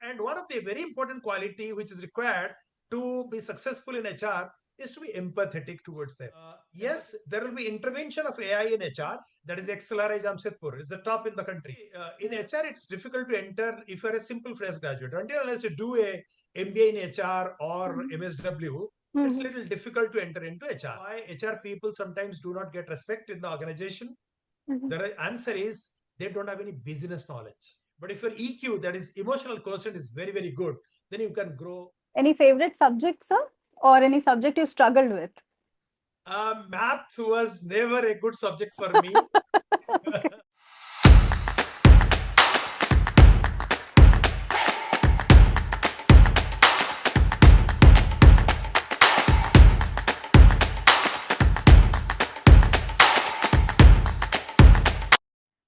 And one of the very important quality which is required to be successful in HR is to be empathetic towards them. Yes, there will be intervention of AI in HR. That is XLRI Jamshedpur. It's the top in the country. In HR, it's difficult to enter if you're a simple fresh graduate. Until unless you do a MBA in HR or MSW, it's a little difficult to enter into HR. Why HR people sometimes do not get respect in the organization? The answer is they don't have any business knowledge. But if your EQ, that is emotional quotient, is very, very good, then you can grow. Any favorite subject, sir? Or any subject you struggled with? Math was never a good subject for me. Okay.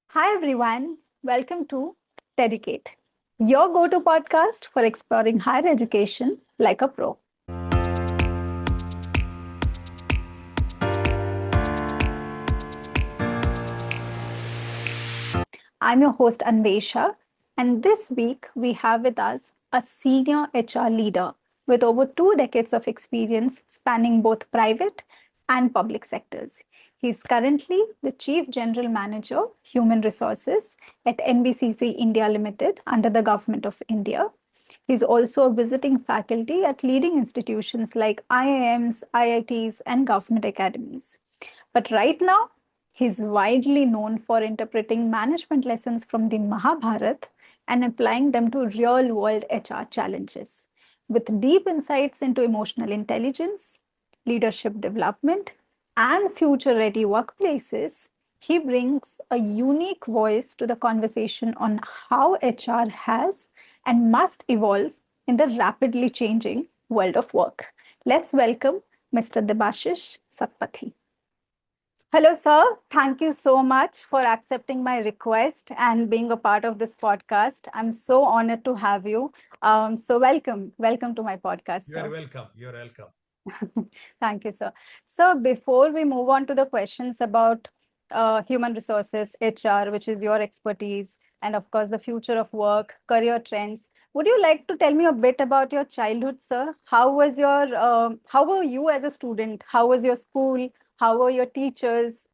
Hi everyone, welcome to TEDucate, your go-to podcast for exploring higher education like a pro. I'm your host Anvesha, and this week we have with us a senior HR leader with over 2 decades of experience spanning both private and public sectors. He's currently the Chief General Manager, Human Resources at NBCC India Limited under the Government of India. He's also a visiting faculty at leading institutions like IIMs, IITs, and government academies. But right now, he's widely known for interpreting management lessons from the Mahabharata and applying them to real world HR challenges. With deep insights into emotional intelligence, leadership development, and future ready workplaces, he brings a unique voice to the conversation on how HR has and must evolve in the rapidly changing world of work. Let's welcome Mr. Debasis Satapathy. Hello, sir. Thank you so much for accepting my request and being a part of this podcast. I'm so honored to have you. So welcome. Welcome to my podcast, You're sir. welcome. You're welcome. Thank you, sir. So before we move on to the questions about human resources, HR, which is your expertise, and of course, the future of work, career trends, would you like to tell me a bit about your childhood, sir? How were you as a student? How was your school? How were your teachers?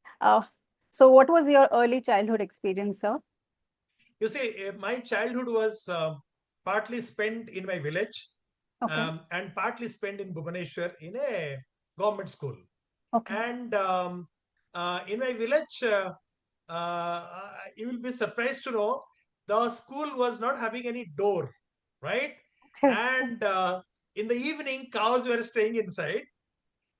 So what was your early childhood experience, sir? You see, my childhood was partly spent in my village Okay, and partly spent in Bhubaneswar in a government school. okay, And in my village, you will be surprised to know the school was not having any door, right? okay. And in the evening, cows were staying inside,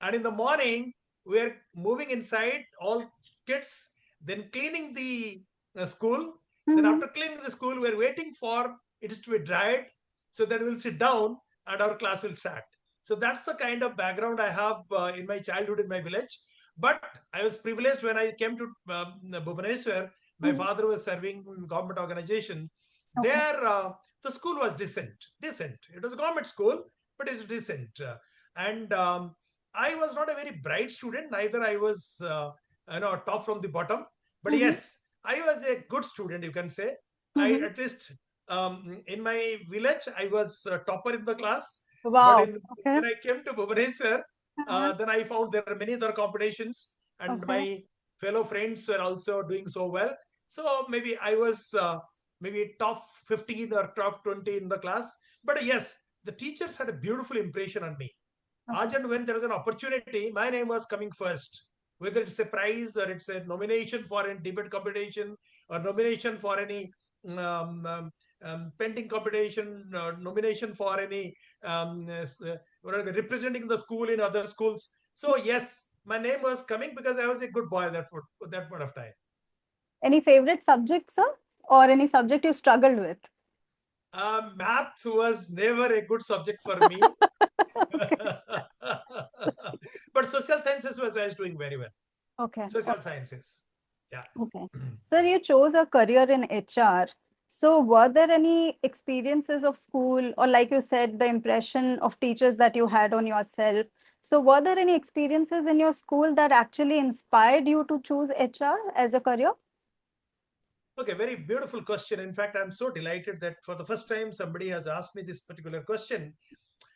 and in the morning, we are moving inside, all kids, then cleaning the school. Then Mhm. after cleaning the school, we are waiting for it is to be dried so that we'll sit down and our class will start. So that's the kind of background I have in my childhood in my village. But I was privileged when I came to Bhubaneswar. My Mhm. father was serving in government organization. Okay. There, the school was decent. Decent. It was a government school, but it's decent. And I was not a very bright student. Neither I was, top from the bottom. But Mhm. yes, I was a good student. You can say. I Mhm. at least in my village I was topper in the class. But Wow. in Okay. when I came to Bhubaneswar, Uh-huh. then I found there are many other competitions, and Okay. my fellow friends were also doing so well. So maybe I was maybe top 15 or top 20 in the class. But yes, the teachers had a beautiful impression on me. As Okay. and when there was an opportunity, my name was coming first. Whether it's a prize or it's a nomination for a debate competition or nomination for any um, um, painting competition, nomination for any what are they, representing the school in other schools. So yes, my name was coming because I was a good boy that point of time. Any favorite subject, sir? Or any subject you struggled with? Math was never a good subject for me. Okay. But social sciences was I was doing very well. Okay. Social sciences. Yeah. Okay. Sir, you chose a career in HR. So, were there any experiences of school, or like you said, the impression of teachers that you had on yourself? So, were there any experiences in your school that actually inspired you to choose HR as a career? Okay, very beautiful question. In fact, I'm so delighted that for the first time somebody has asked me this particular question.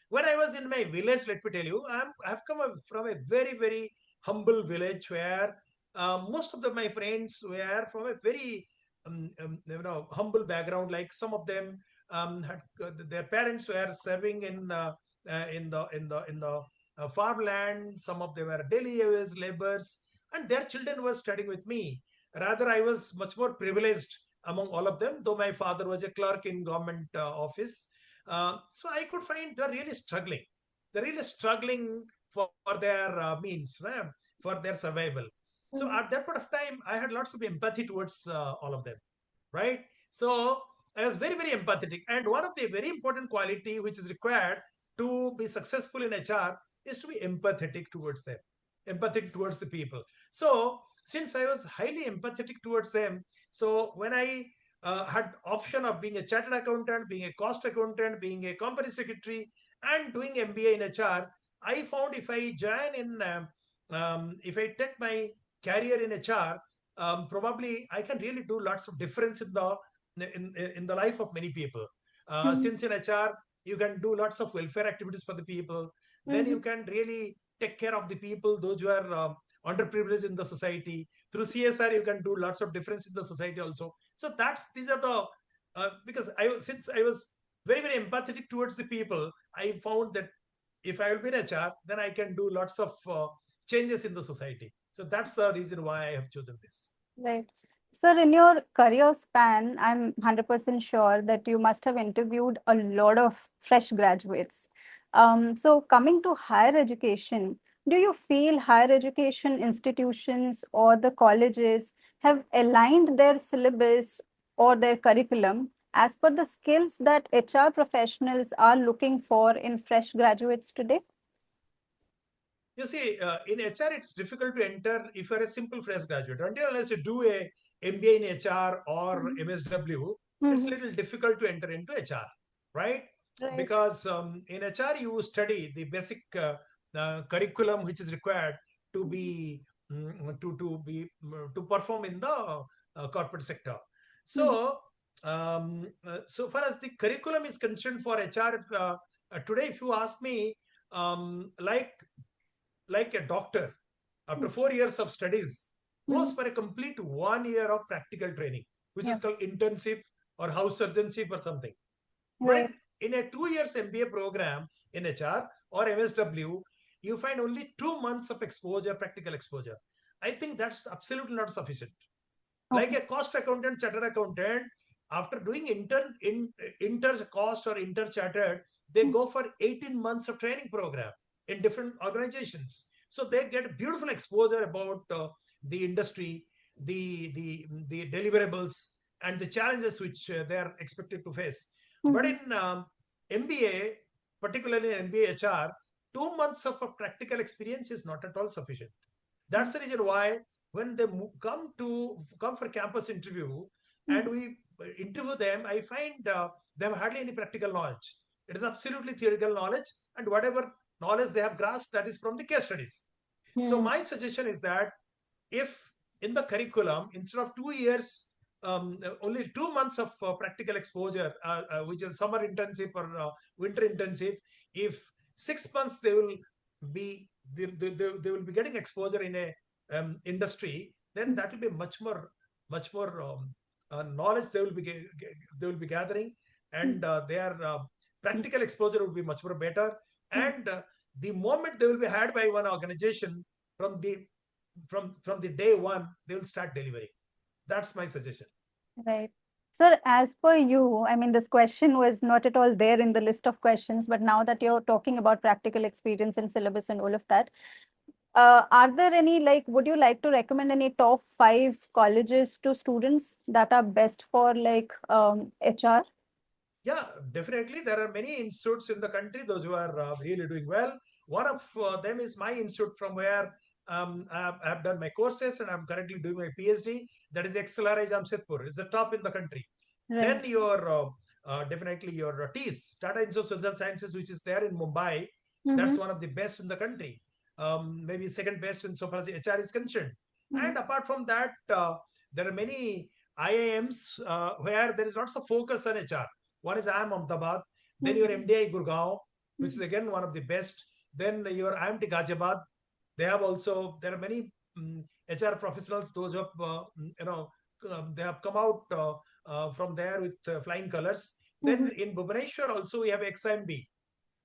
When I was in my village, let me tell you, I've come from a very, very humble village where most of my friends were from a very humble background. Like some of them had their parents were serving in the farmland. Some of them were daily wage laborers, and their children were studying with me. Rather, I was much more privileged among all of them, though my father was a clerk in government office. So I could find they're really struggling. They're really struggling for their means, for their survival. So Mhm. at that point of time, I had lots of empathy towards all of them, right? So I was very, very empathetic. And one of the very important quality which is required to be successful in HR is to be empathetic towards them, empathetic towards the people. So since I was highly empathetic towards them, so when I had option of being a chartered accountant, being a cost accountant, being a company secretary, and doing MBA in HR, I found if I join in, if I take my career in HR, probably I can really do lots of difference in the life of many people. Mhm. Since in HR you can do lots of welfare activities for the people, then you Mhm. can really take care of the people, those who are underprivileged in the society. Through CSR, you can do lots of difference in the society also. So that's these are the because since I was very, very empathetic towards the people, I found that if I will be in HR, then I can do lots of changes in the society. So that's the reason why I have chosen this. Right. Sir, in your career span, I'm 100% sure that you must have interviewed a lot of fresh graduates. So, coming to higher education, do you feel higher education institutions or the colleges have aligned their syllabus or their curriculum as per the skills that HR professionals are looking for in fresh graduates today? You see, in HR, it's difficult to enter if you're a simple fresh graduate. Until unless you do a MBA in HR or Mhm. MSW, it's a Mhm. little difficult to enter into HR, right? Right. Because in HR, you study the basic curriculum which is required to Mhm. be to perform in the corporate sector. Mhm. So far as the curriculum is concerned for HR, today, if you ask me, like a doctor, after 4 years of studies, goes Mhm. for a complete 1 year of practical training, which is Yeah. called intensive or house surgeonship or something. But Right. in a 2 years MBA program in HR or MSW, you find only 2 months of exposure, practical exposure. I think that's absolutely not sufficient. Like Okay. a cost accountant, chartered accountant, after doing inter cost or inter chartered, they Mhm. go for 18 months of training program in different organizations. So they get beautiful exposure about the industry, the deliverables, and the challenges which they are expected to face. But Mhm. in MBA, particularly in MBA HR, 2 months of a practical experience is not at all sufficient. That's Mhm. the reason why when they come for campus interview and Mhm. we interview them, I find they have hardly any practical knowledge. It is absolutely theoretical knowledge, and whatever knowledge they have grasped, that is from the case studies. So Mhm. my suggestion is that if in the curriculum, instead of 2 years, only 2 months of practical exposure, which is summer internship or winter internship, if 6 months be they will be getting exposure in a industry, then Mhm. that will be much more knowledge they will be gathering, and their practical exposure will be much more better. Mhm. And the moment they will be had by one organization, from the day one, they will start delivering. That's my suggestion. Right. Sir, as per you, I mean, this question was not at all there in the list of questions, but now that you're talking about practical experience and syllabus and all of that, are there any, like, would you like to recommend any top five colleges to students that are best for like HR? Yeah, definitely. There are many institutes in the country, those who are really doing well. One of them is my institute from where I've done my courses and I'm currently doing my PhD. That is XLRI Jamshedpur. It's the top in the country. Right. Then your definitely your TIS, Tata Institute of Social Sciences, which is there in Mumbai. That's Mm-hmm. one of the best in the country. Maybe second best in so far as HR is concerned. Mm-hmm. And apart from that, there are many. IIMs where there is lots of focus on HR. One is IIM Ahmedabad, then your Mhm. MDI Gurgaon, which is Mhm. again one of the best. Then your IIMT Ghaziabad. They have also, there are many HR professionals, those who have, they have come out from there with flying colors. Mhm. Then in Bhubaneswar also we have XIMB,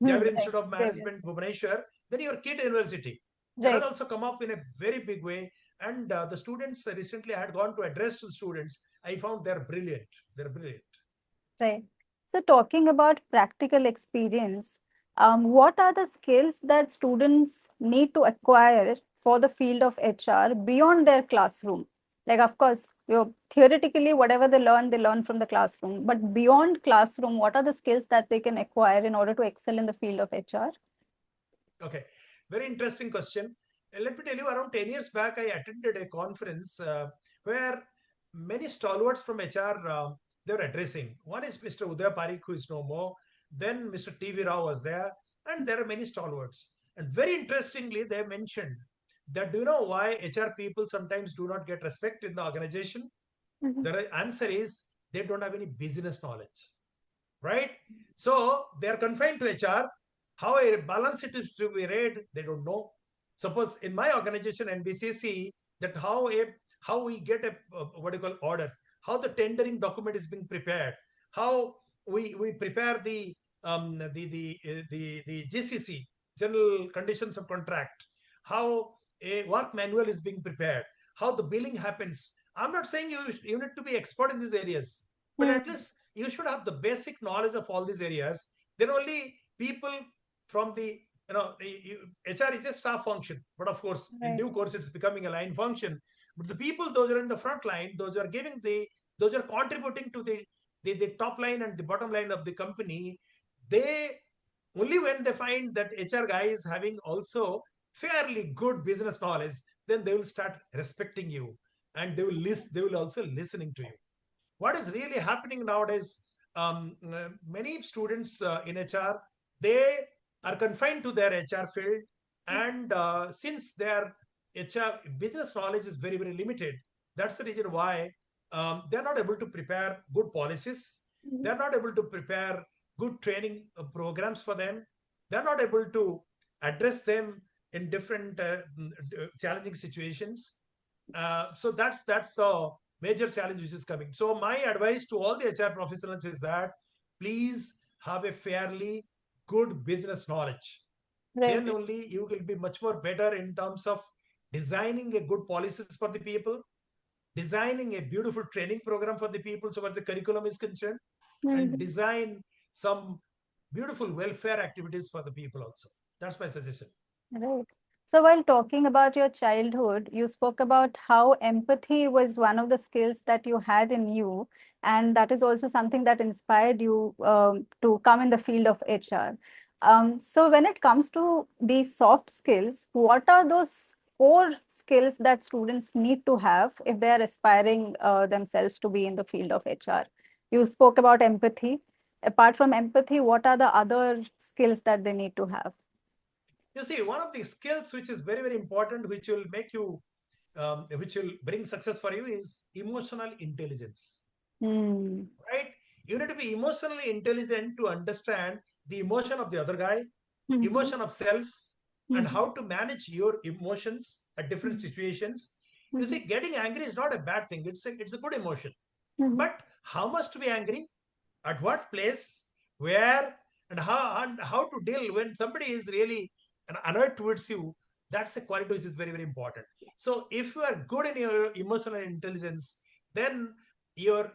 Mhm. Javelin Right. Institute of Previous. Management, Bhubaneswar. Then your KIT University. That has Right. also come up in a very big way. And the students recently I had gone to address to the students. I found they're brilliant. They're brilliant. Right. So, talking about practical experience, what are the skills that students need to acquire for the field of HR beyond their classroom? Like, of course, theoretically, whatever they learn from the classroom. But beyond classroom, what are the skills that they can acquire in order to excel in the field of HR? Okay, very interesting question. Let me tell you, around 10 years back, I attended a conference where many stalwarts from HR they were addressing. One is Mr. Uday Parikh, who is no more. Then Mr. T.V. Rao was there, and there are many stalwarts. And very interestingly, they mentioned that, do you know why HR people sometimes do not get respect in the organization? Mhm. The answer is they don't have any business knowledge, right? So they are confined to HR. How a balance it is to be read, they don't know. Suppose in my organization, NBCC, that how we get a what do you call order, how the tendering document is being prepared, how we prepare the GCC, general conditions of contract, how a work manual is being prepared, how the billing happens. I'm not saying you need to be expert in these areas, but at Mhm. least you should have the basic knowledge of all these areas. Then only people from the HR is a staff function, but of course, in Right. due course, it's becoming a line function. But the people, those are in the front line, those are contributing to the top line and the bottom line of the company. They only when they find that HR guy is having also fairly good business knowledge, then they will start respecting you, and they will listen. They will also listening to you. What is really happening nowadays, many students in HR, they are confined to their HR field, and since their HR business knowledge is very, very limited, that's the reason why they're not able to prepare good policies. Mhm. They're not able to prepare good training programs for them. They're not able to address them in different challenging situations. So that's a major challenge which is coming. So my advice to all the HR professionals is that please have a fairly good business knowledge. Right. Then only you will be much more better in terms of designing a good policies for the people, designing a beautiful training program for the people so where the curriculum is concerned, and Mhm. design some beautiful welfare activities for the people also. That's my suggestion. Right. So, while talking about your childhood, you spoke about how empathy was one of the skills that you had in you, and that is also something that inspired you to come in the field of HR. So, when it comes to these soft skills, what are those core skills that students need to have if they are aspiring themselves to be in the field of HR? You spoke about empathy. Apart from empathy, what are the other skills that they need to have? You see, one of the skills which is very, very important, which will make you, which will bring success for you, is emotional intelligence, Hmm. right? You need to be emotionally intelligent to understand the emotion of the other guy, Mhm. emotion of self, and Mhm. how to manage your emotions at different Mhm. situations. You Mhm. see, getting angry is not a bad thing. It's a good emotion. Mhm. But how much to be angry? At what place, where, and how to deal when somebody is really annoyed towards you. That's a quality which is very, very important. So if you are good in your emotional intelligence, then your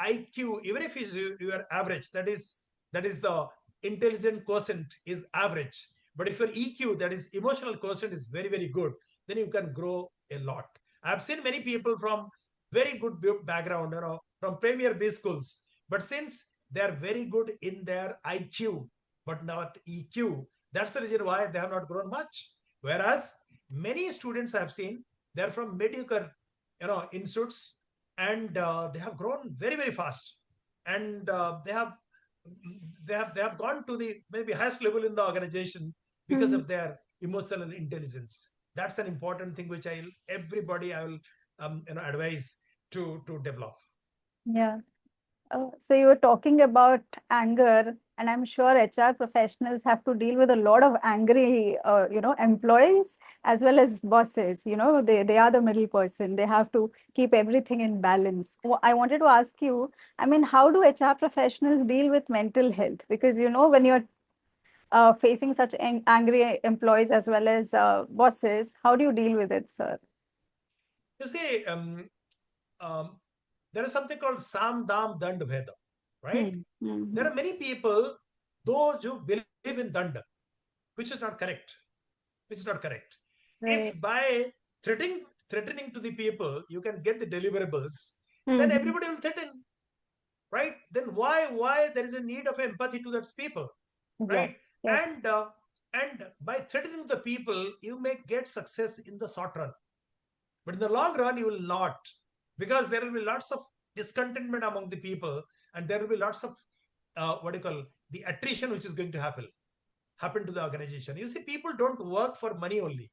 IQ, even if you are average, that is the intelligent quotient is average. But if your EQ, that is emotional quotient, is very, very good, then you can grow a lot. I've seen many people from very good background, from premier B schools, but since they are very good in their IQ, but not EQ, that's the reason why they have not grown much. Whereas many students I have seen, they're from mediocre, institutes, and they have grown very, very fast, and they have gone to the maybe highest level in the organization because Mhm. of their emotional intelligence. That's an important thing which I will advise to develop. Yeah. So you were talking about anger, and I'm sure HR professionals have to deal with a lot of angry, employees as well as bosses. They are the middle person. They have to keep everything in balance. I wanted to ask you, I mean, how do HR professionals deal with mental health? Because when you're facing such angry employees as well as bosses, how do you deal with it, sir? You see, um, there is something called Sam Dam Dand Veda, right? Hmm. There Hmm. are many people, those who believe in Danda, which is not correct. Which is not correct. If Right. by threatening to the people you can get the deliverables, then Hmm. everybody will threaten, right? Then why there is a need of empathy to those people, Yes. right? Yes. And by threatening the people, you may get success in the short run, but in the long run you will not, because there will be lots of discontentment among the people, and there will be lots of what do you call, the attrition which is going to happen to the organization. You see, people don't work for money only.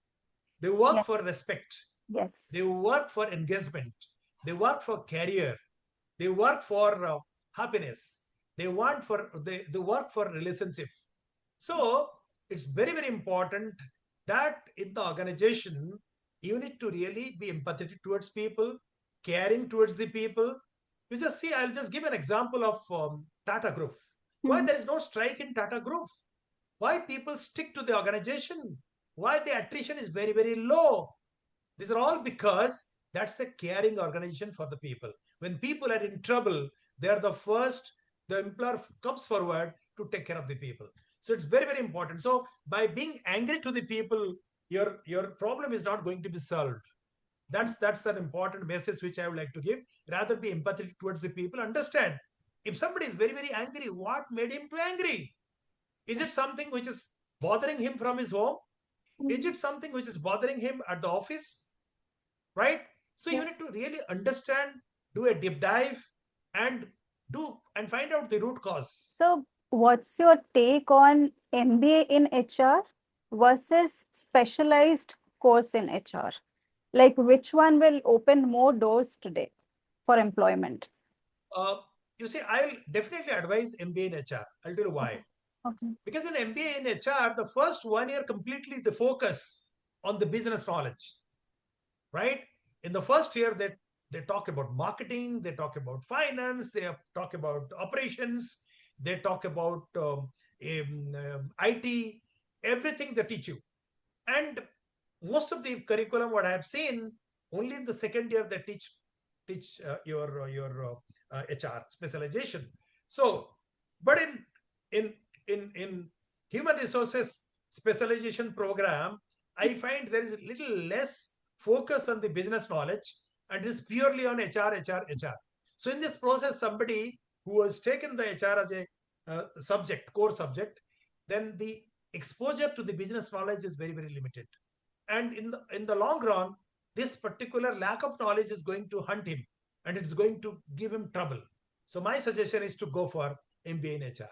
They work Yes. for respect. Yes. They work for engagement. They work for career. They work for happiness. They work for relationship. So it's very important that in the organization you need to really be empathetic towards people, caring towards the people. You just see, I'll just give an example of Tata Group. Why Hmm. there is no strike in Tata Group? Why people stick to the organization? Why the attrition is very low? These are all because that's a caring organization for the people. When people are in trouble, they are the first, the employer comes forward to take care of the people. So it's very important. So by being angry to the people, your problem is not going to be solved. That's an important message which I would like to give. Rather be empathetic towards the people. Understand, if somebody is very angry, what made him too angry? Is it something which is bothering him from his home? Is Hmm. it something which is bothering him at the office? Right? So Yeah. you need to really understand, do a deep dive, and find out the root cause. So, what's your take on MBA in HR versus specialized course in HR? Like, which one will open more doors today for employment? Uh, you see, I'll definitely advise MBA in HR. I'll tell you why. Okay. Okay. Because in MBA in HR, the first 1 year completely the focus on the business knowledge, right? In the first year, they talk about marketing, they talk about finance, they talk about operations, they talk about IT, everything they teach you. And most of the curriculum, what I have seen, only in the second year they teach your HR specialization. So, but in in human resources specialization program, I find there is a little less focus on the business knowledge, and it is purely on HR. So in this process, somebody who has taken the HR as a core subject, then the exposure to the business knowledge is very limited, and in the long run, this particular lack of knowledge is going to hunt him, and it's going to give him trouble. So my suggestion is to go for MBA in HR.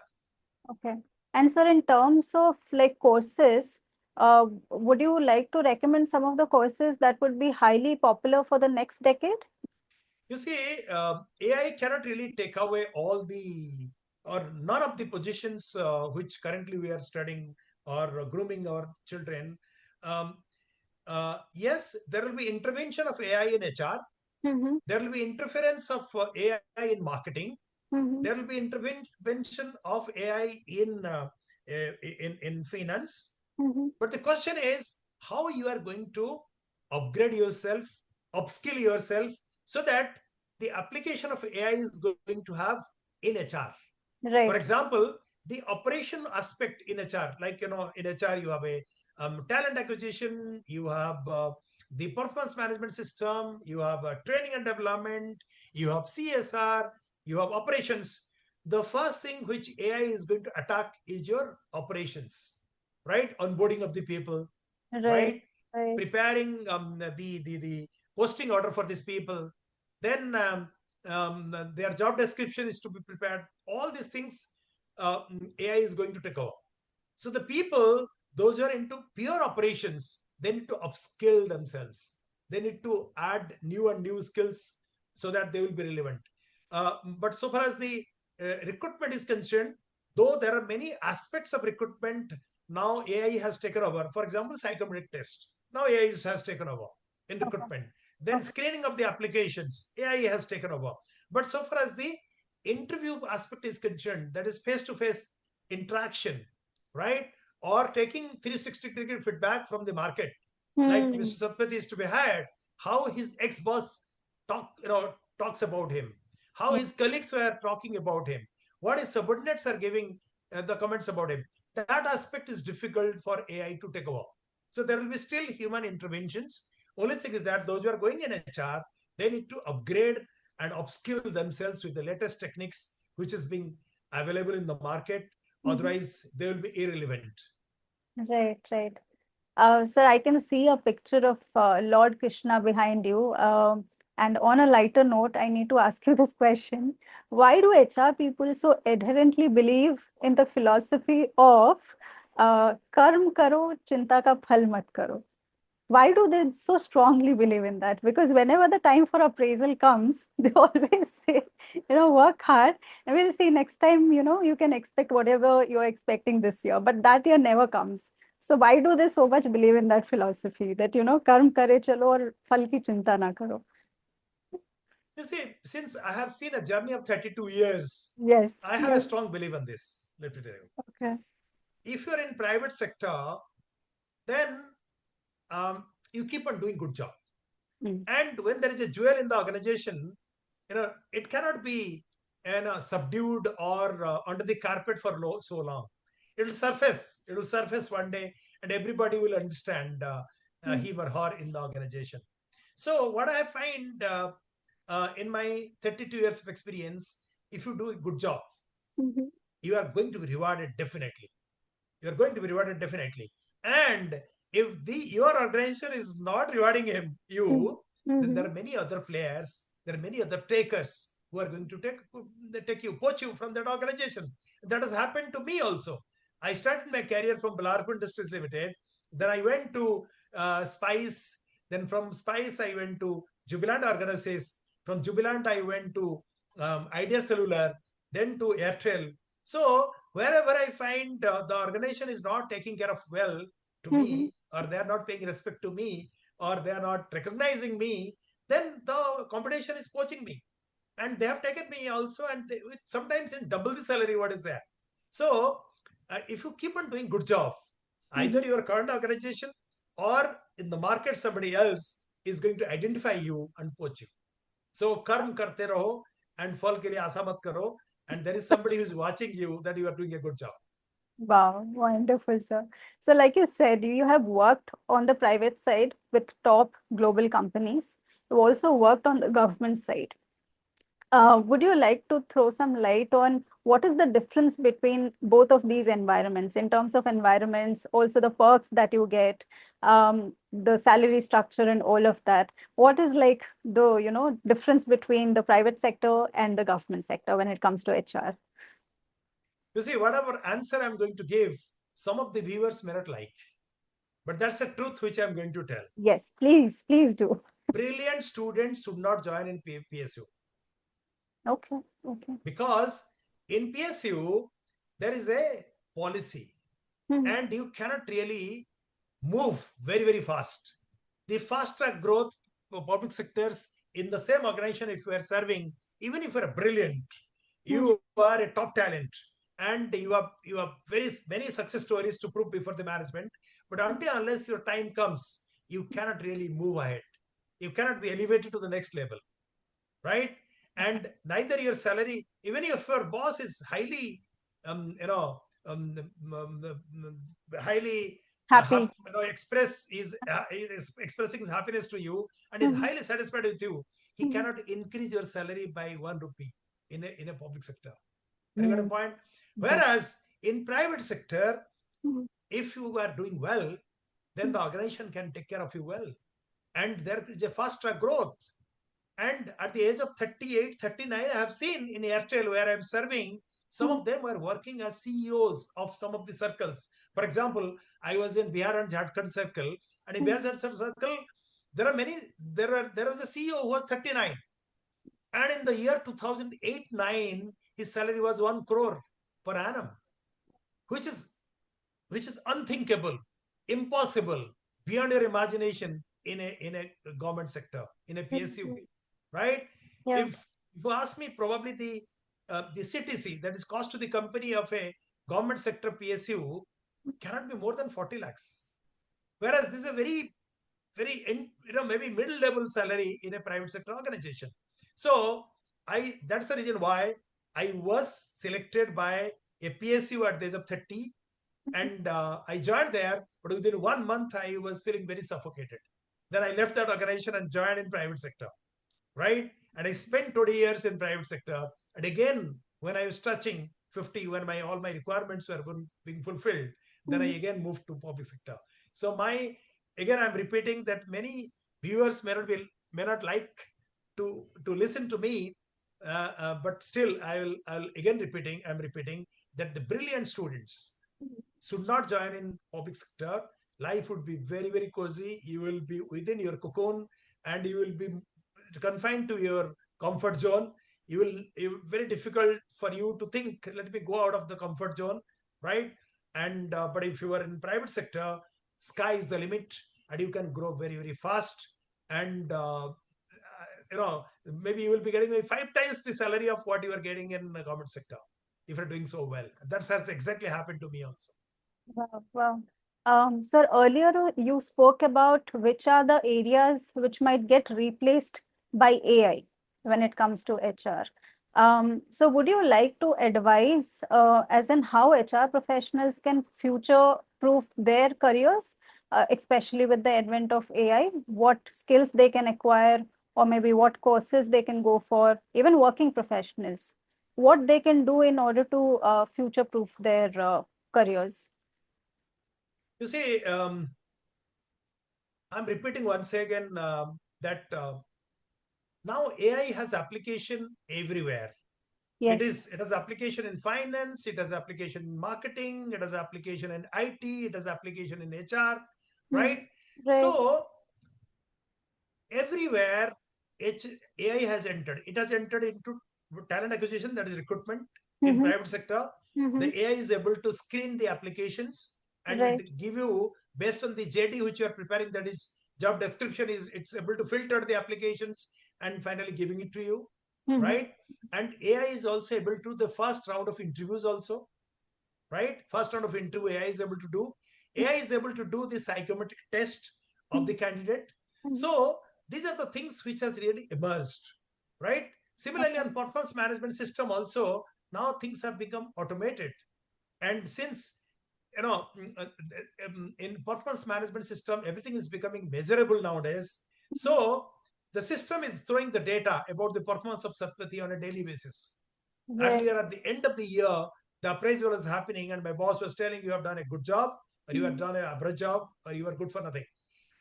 Okay. And sir, in terms of like courses, would you like to recommend some of the courses that would be highly popular for the next decade? You see, AI cannot really take away all the or none of the positions which currently we are studying or grooming our children. Um, yes, there will be intervention of AI in HR. Mm-hmm. There will be interference of AI in marketing. Mm-hmm. There will be intervention of AI in finance. Mm-hmm. But the question is how you are going to upgrade yourself, upskill yourself, so that the application of AI is going to have in HR. For Right. example, the operation aspect in HR, like in HR you have a talent acquisition, you have the performance management system, you have training and development, you have CSR, you have operations. The first thing which AI is going to attack is your operations, right? Onboarding of the people, Right. right? Right. Preparing the posting order for these people. Then their job description is to be prepared. All these things AI is going to take over. So the people, those who are into pure operations, they need to upskill themselves. They need to add new and new skills so that they will be relevant. But so far as the recruitment is concerned, though there are many aspects of recruitment, now AI has taken over. For example, psychometric test. Now AI has taken over in Okay. recruitment. Then Okay. screening of the applications, AI has taken over. But so far as the interview aspect is concerned, that is face-to-face interaction, right? Or taking 360-degree feedback from the market, like Hmm. Mr. Satpathy is to be hired, how his ex-boss talks about him, how Yeah. his colleagues were talking about him, what his subordinates are giving the comments about him. That aspect is difficult for AI to take over. So there will be still human interventions. Only thing is that those who are going in HR, they need to upgrade and upskill themselves with the latest techniques which is being available in the market. Mhm. Otherwise, they will be irrelevant. Right, right. Sir, I can see a picture of Lord Krishna behind you. And on a lighter note, I need to ask you this question. Why do HR people so adherently believe in the philosophy of karm karo, chinta ka phal mat karo? Why do they so strongly believe in that? Because whenever the time for appraisal comes, they always say, work hard and we'll see next time, you can expect whatever you're expecting this year, but that year never comes. So why do they so much believe in that philosophy that, karm kare chalo aur phal ki chinta na karo? You see, since I have seen a journey of 32 years, Yes, I have a yes. strong belief in this. Let me tell you. Okay. If you're in private sector, then um, you keep on doing good job. Mm. And when there is a jewel in the organization, it cannot be subdued or under the carpet for so long. It will surface. It will surface one day, and everybody will understand Mm. him or her in the organization. So what I find in my 32 years of experience, if you do a good job, Mhm. you are going to be rewarded definitely. You're going to be rewarded definitely. And if the your organization is not rewarding Mhm. you, then there Mhm. are many other players, there are many other takers who are going to take you, poach you from that organization. That has happened to me also. I started my career from Balarpur Industries Limited. Then I went to Spice. Then from Spice, I went to Jubilant Organizers. From Jubilant, I went to Idea Cellular, then to Airtel. So wherever I find the organization is not taking care of well to Mhm. me, or they are not paying respect to me, or they are not recognizing me, then the competition is poaching me. And they have taken me also, and sometimes in double the salary what is there. So if you keep on doing good job, either Mhm. your current organization or in the market somebody else is going to identify you and poach you. So कर्म करते रहो and फल के लिए आशा मत करो, and there is somebody who is watching you that you are doing a good job. Wow, wonderful, sir. So, like you said, you have worked on the private side with top global companies. You also worked on the government side. Would you like to throw some light on what is the difference between both of these environments in terms of environments, also the perks that you get, the salary structure, and all of that? What is like the difference between the private sector and the government sector when it comes to HR? You see, whatever answer I'm going to give, some of the viewers may not like, but that's a truth which I'm going to tell. Yes, please, please do. Brilliant students should not join in PSU Okay, okay. because in PSU there is a policy, Mhm. and you cannot really move very, very fast. The fast track growth for public sectors in the same organization, if you are serving, even if you are brilliant, Mhm. you are a top talent, and you have very many success stories to prove before the management. But until unless your time comes, you cannot really move ahead. You cannot be elevated to the next level, right? Okay. And neither your salary, even if your boss is highly, um, highly Happy. is expressing his happiness to you and is Mhm. highly satisfied with you, he Mhm. cannot increase your salary by 1 rupee in a public sector. Are you got a Mhm. point? Yes. Whereas in private sector, Mhm. if you are doing well, then the organization can take care of you well, and there is a fast track growth. And at the age of 38, 39, I have seen in Airtel where I'm serving, some Mhm. of them were working as CEOs of some of the circles. For example, I was in Bihar and Jharkhand circle, and in Mhm. Bihar and Jharkhand circle, there was a CEO who was 39. And in the year 2008-9, his salary was 1 crore per annum, which is unthinkable, impossible, beyond your imagination in a government sector, in a PSU, Mhm. right? Yeah. If you ask me, probably the CTC, that is cost to the company of a government sector PSU, cannot be more than 40 lakhs. Whereas this is a very maybe middle level salary in a private sector organization. So that's the reason why I was selected by a PSU at the age of 30, and I joined there, but within 1 month I was feeling very suffocated. Then I left that organization and joined in private sector, right? And I spent 20 years in private sector. And again, when I was touching 50, when my all my requirements were being fulfilled, then I Mhm. again moved to public sector. So again, I'm repeating that many viewers may not like to listen to me, but still I'll again I'm repeating that the brilliant students should not join in public sector. Life would be very, very cozy. You will be within your cocoon, and you will be confined to your comfort zone. It will very difficult for you to think, let me go out of the comfort zone, right? And but if you are in private sector, sky is the limit, and you can grow very, very fast. And maybe you will be getting maybe 5 times the salary of what you are getting in the government sector if you're doing so well. That's exactly happened to me also. Wow, wow. Sir, earlier you spoke about which are the areas which might get replaced by AI when it comes to HR. So would you like to advise as in how HR professionals can future-proof their careers, especially with the advent of AI, what skills they can acquire, or maybe what courses they can go for, even working professionals, what they can do in order to future-proof their careers? You see, I'm repeating once again that now AI has application everywhere. Yes. It has application in finance, it has application in marketing, it has application in IT, it has application in HR, Hmm. right? Right. So everywhere AI has entered. It has entered into talent acquisition, that is recruitment in Mm-hmm. private sector. The Mm-hmm. AI is able to screen the applications and Right. give you based on the JD which you are preparing, that is job description, is it's able to filter the applications and finally giving it to you, Mm-hmm. right? And AI is also able to the first round of interviews also, right? First round of interview AI is able to do. AI is able to do the psychometric test of the candidate. Mm-hmm. So these are the things which has really emerged, right? Similarly, Okay. on performance management system also, now things have become automated. And since in performance management system, everything is becoming measurable nowadays. So the system is throwing the data about the performance of Satpathy on a daily basis. Right. Earlier, at the end of the year, the appraisal was happening, and my boss was telling you have done a good job, or you have Mm-hmm. done an average job, or you are good for nothing.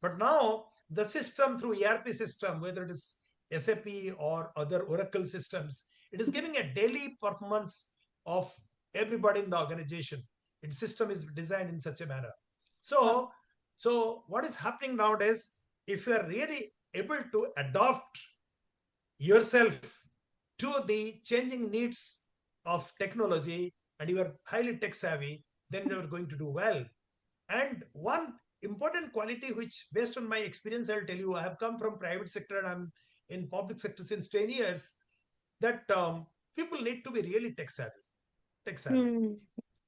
But now the system through ERP system, whether it is SAP or other Oracle systems, it is giving a daily performance of everybody in the organization. Its system is designed in such a manner. Wow. So, so what is happening nowadays? If you are really able to adopt yourself to the changing needs of technology and you are highly tech savvy, then you are going to do well. And one important quality, which based on my experience, I'll tell you, I have come from private sector and I'm in public sector since 10 years, that people need to be really tech savvy, Hmm.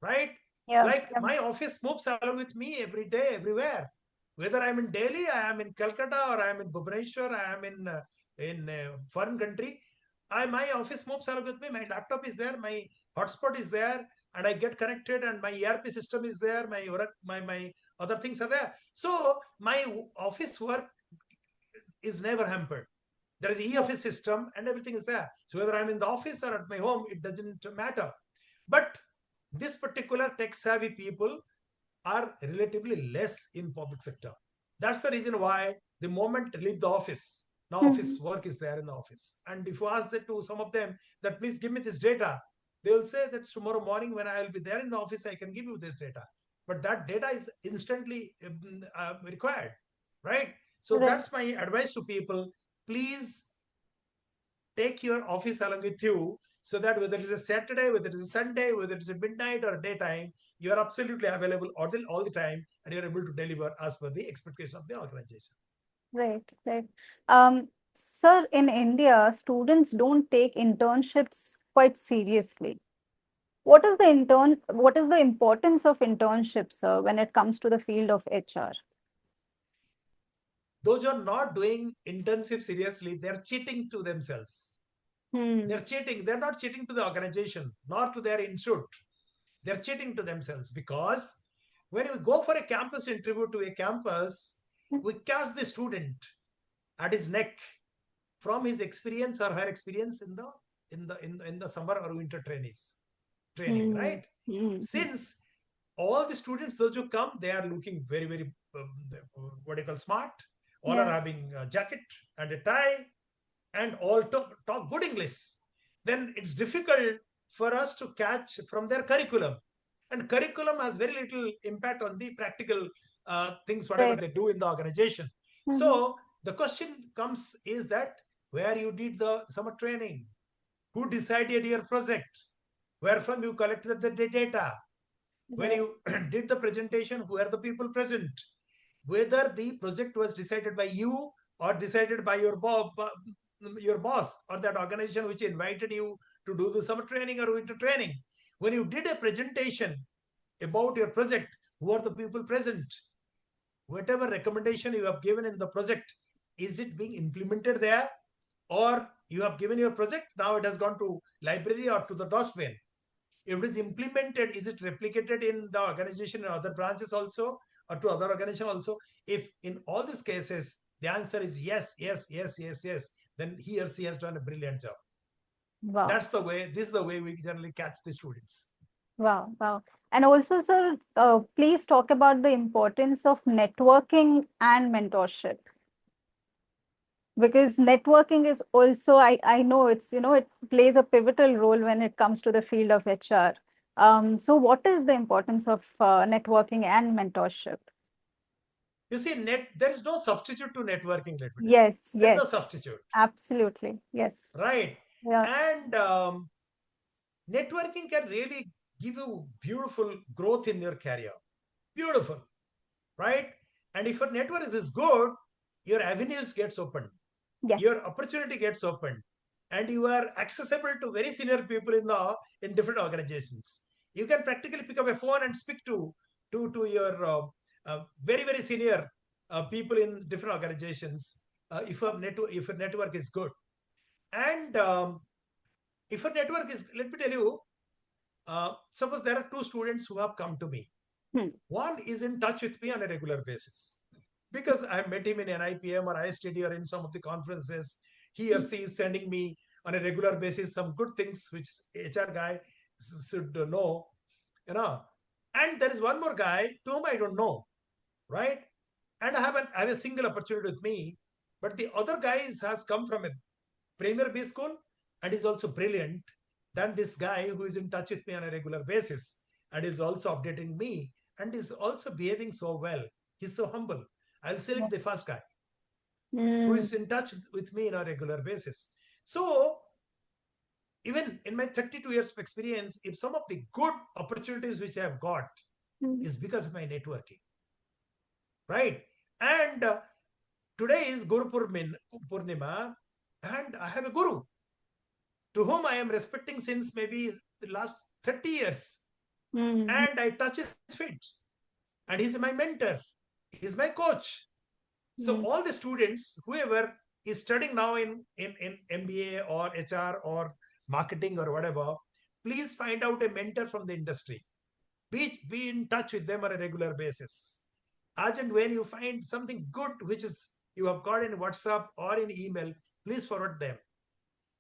right? Yeah. Like Yeah. my office moves along with me every day, everywhere. Whether I'm in Delhi, I am in Calcutta, or I am in Bhubaneswar, I am in foreign country. My office moves along with me. My laptop is there, my hotspot is there, and I get connected, and my ERP system is there. My other things are there. So my office work is never hampered. There is an Yeah. e-office system, and everything is there. So whether I'm in the office or at my home, it doesn't matter. But this particular tech savvy people are relatively less in public sector. That's the reason why the moment they leave the office, now Mm-hmm. office work is there in the office. And if you ask that to some of them that please give me this data, they will say that tomorrow morning when I will be there in the office, I can give you this data. But that data is instantly required, right? So Right. that's my advice to people. Please take your office along with you, so that whether it is a Saturday, whether it is a Sunday, whether it is a midnight or daytime, you are absolutely available all the time, and you're able to deliver as per the expectation of the organization. Right, right. Sir, in India, students don't take internships quite seriously. What is the importance of internships, sir, when it comes to the field of HR? Those who are not doing internship seriously, they're cheating to themselves. Hmm. They're cheating. They're not cheating to the organization, nor to their institute. They're cheating to themselves, because when we go for a campus interview to a campus, we catch the student at his neck from his experience or her experience in the summer or winter training, Hmm. right? Hmm. Since all the students, those who come, they are looking very, very, what do you call, smart. All are Yeah. having a jacket and a tie, and all talk good English. Then it's difficult for us to catch from their curriculum. And curriculum has very little impact on the practical things, whatever Right. they do in the organization. Mhm. So the question comes is that where you did the summer training, who decided your project, where from you collected the data, when Right. you did the presentation, who are the people present, whether the project was decided by you or decided by your boss or that organization which invited you to do the summer training or winter training. When you did a presentation about your project, who are the people present? Whatever recommendation you have given in the project, is it being implemented there? Or you have given your project, now it has gone to library or to the dustbin. If it is implemented, is it replicated in the organization and other branches also, or to other organization also? If in all these cases the answer is yes, yes, yes, yes, yes, then he or she has done a brilliant job. Wow. That's the way. This is the way we generally catch the students. Wow. Wow. And also, sir, please talk about the importance of networking and mentorship. Because networking is also, I know it's, it plays a pivotal role when it comes to the field of HR. So what is the importance of networking and mentorship? You see, there is no substitute to networking. Let me tell you, Yes, there's no yes, substitute, absolutely. Yes. right? Yeah. And networking can really give you beautiful growth in your career. Beautiful, right? And if your network is good, your avenues gets opened, Yes. your opportunity gets opened, and you are accessible to very senior people in different organizations. You can practically pick up a phone and speak to your very, very senior people in different organizations, if your network is good. And if your network is, let me tell you, suppose there are two students who have come to me. Hmm. One is in touch with me on a regular basis because I met him in NIPM or ISTD or in some of the conferences. He or she is sending me on a regular basis some good things which HR guy should know, you know. And there is one more guy to whom I don't know, right? And I have a single opportunity with me, but the other guy has come from a premier B school and is also brilliant than this guy who is in touch with me on a regular basis and is also updating me and is also behaving so well. He's so humble. I'll select the first guy who Mm. is in touch with me on a regular basis. So even in my 32 years of experience, if some of the good opportunities which I have got Mm. is because of my networking, right? And today is Purnima, and I have a guru to whom I am respecting since maybe the last 30 years. Mm. And I touch his feet. And he's my mentor. He's my coach. So Mm. all the students, whoever is studying now in MBA or HR or marketing or whatever, please find out a mentor from the industry. Be in touch with them on a regular basis. As and when you find something good which is you have got in WhatsApp or in email, please forward them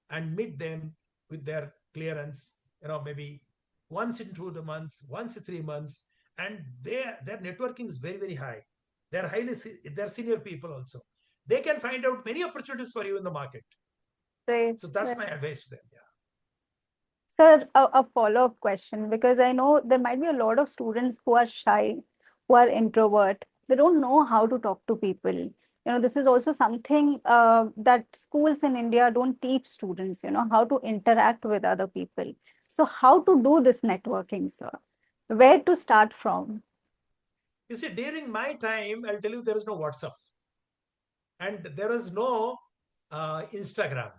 and meet them with their clearance, maybe once in 2 months, once in 3 months. And their networking is very, very high. They're senior people also. They can find out many opportunities for you in the market. Right. So that's Right. my advice to them. Yeah. Sir, a follow-up question, because I know there might be a lot of students who are shy, who are introvert. They don't know how to talk to people. This is also something that schools in India don't teach students, how to interact with other people. So how to do this networking, sir? Where to start from? You see, during my time, I'll tell you, there is no WhatsApp and there is no Instagram,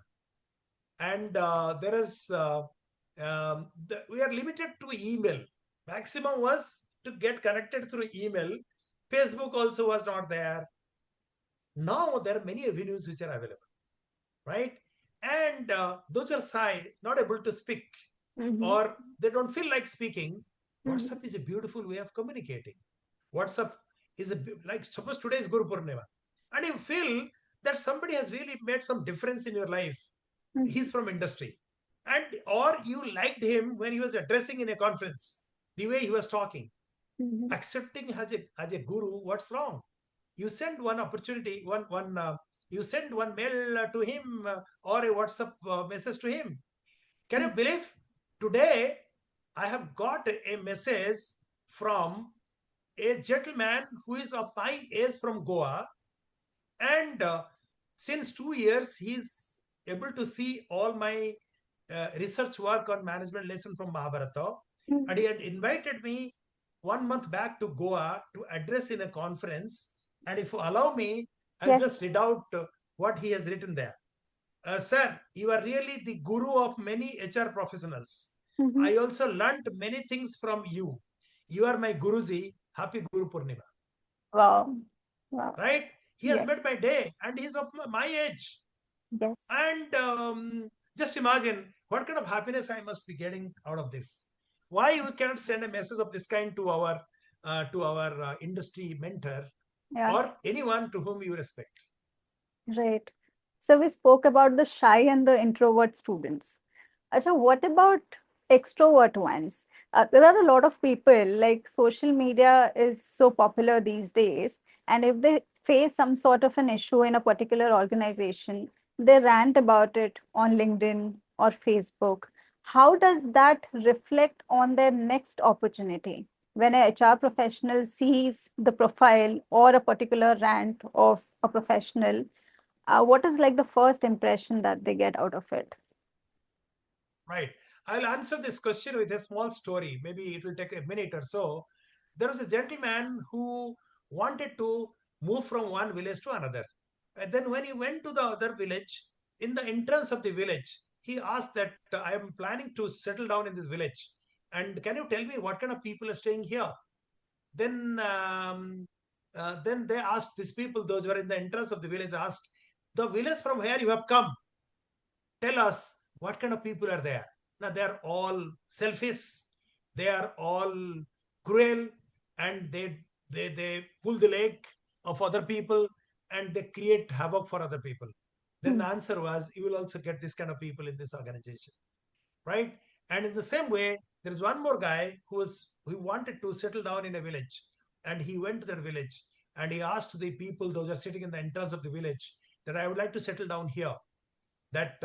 and there is we are limited to email. Maximum was to get connected through email. Facebook also was not there. Now there are many avenues which are available, right? And those are shy, not able to speak, Mm-hmm. or they don't feel like speaking. Mm-hmm. WhatsApp is a beautiful way of communicating. WhatsApp is like, suppose today is Guru Purnima, and you feel that somebody has really made some difference in your life. Mm-hmm. He's from industry, and or you liked him when he was addressing in a conference, the way he was talking. Mm-hmm. Accepting as a guru, what's wrong? You send one opportunity, one you send one mail to him, or a WhatsApp message to him. Can you believe today I have got a message from a gentleman who is of my age from Goa, and since 2 years he's able to see all my research work on management lesson from Mahabharata, and he Mm-hmm. had invited me 1 month back to Goa to address in a conference. And if you allow me, I'll Yes. just read out what he has written there. Sir, you are really the guru of many HR professionals. Mm-hmm. I also learned many things from you. You are my Guruji. Happy Guru Purnima. Wow. Wow. Right? He has Yes. made my day, and he's of my age. Yes. And just imagine what kind of happiness I must be getting out of this. Why we cannot send a message of this kind to our industry mentor Yeah. or anyone to whom you respect? Right. So we spoke about the shy and the introvert students. Acha, what about extrovert ones? There are a lot of people, like social media is so popular these days, and if they face some sort of an issue in a particular organization, they rant about it on LinkedIn or Facebook. How does that reflect on their next opportunity? When a HR professional sees the profile or a particular rant of a professional, what is like the first impression that they get out of it? Right. I'll answer this question with a small story. Maybe it will take a minute or so. There was a gentleman who wanted to move from one village to another. And then when he went to the other village, in the entrance of the village, he asked that I am planning to settle down in this village. And can you tell me what kind of people are staying here? Then then they asked these people, those who were in the entrance of the village, asked, the village from where you have come, tell us what kind of people are there. Now they are all selfish, they are all cruel, and they pull the leg of other people, and they create havoc for other people. Then Hmm. the answer was, you will also get this kind of people in this organization, right? And in the same way, there is one more guy who wanted to settle down in a village, and he went to that village and he asked the people, those are sitting in the entrance of the village, that I would like to settle down here, that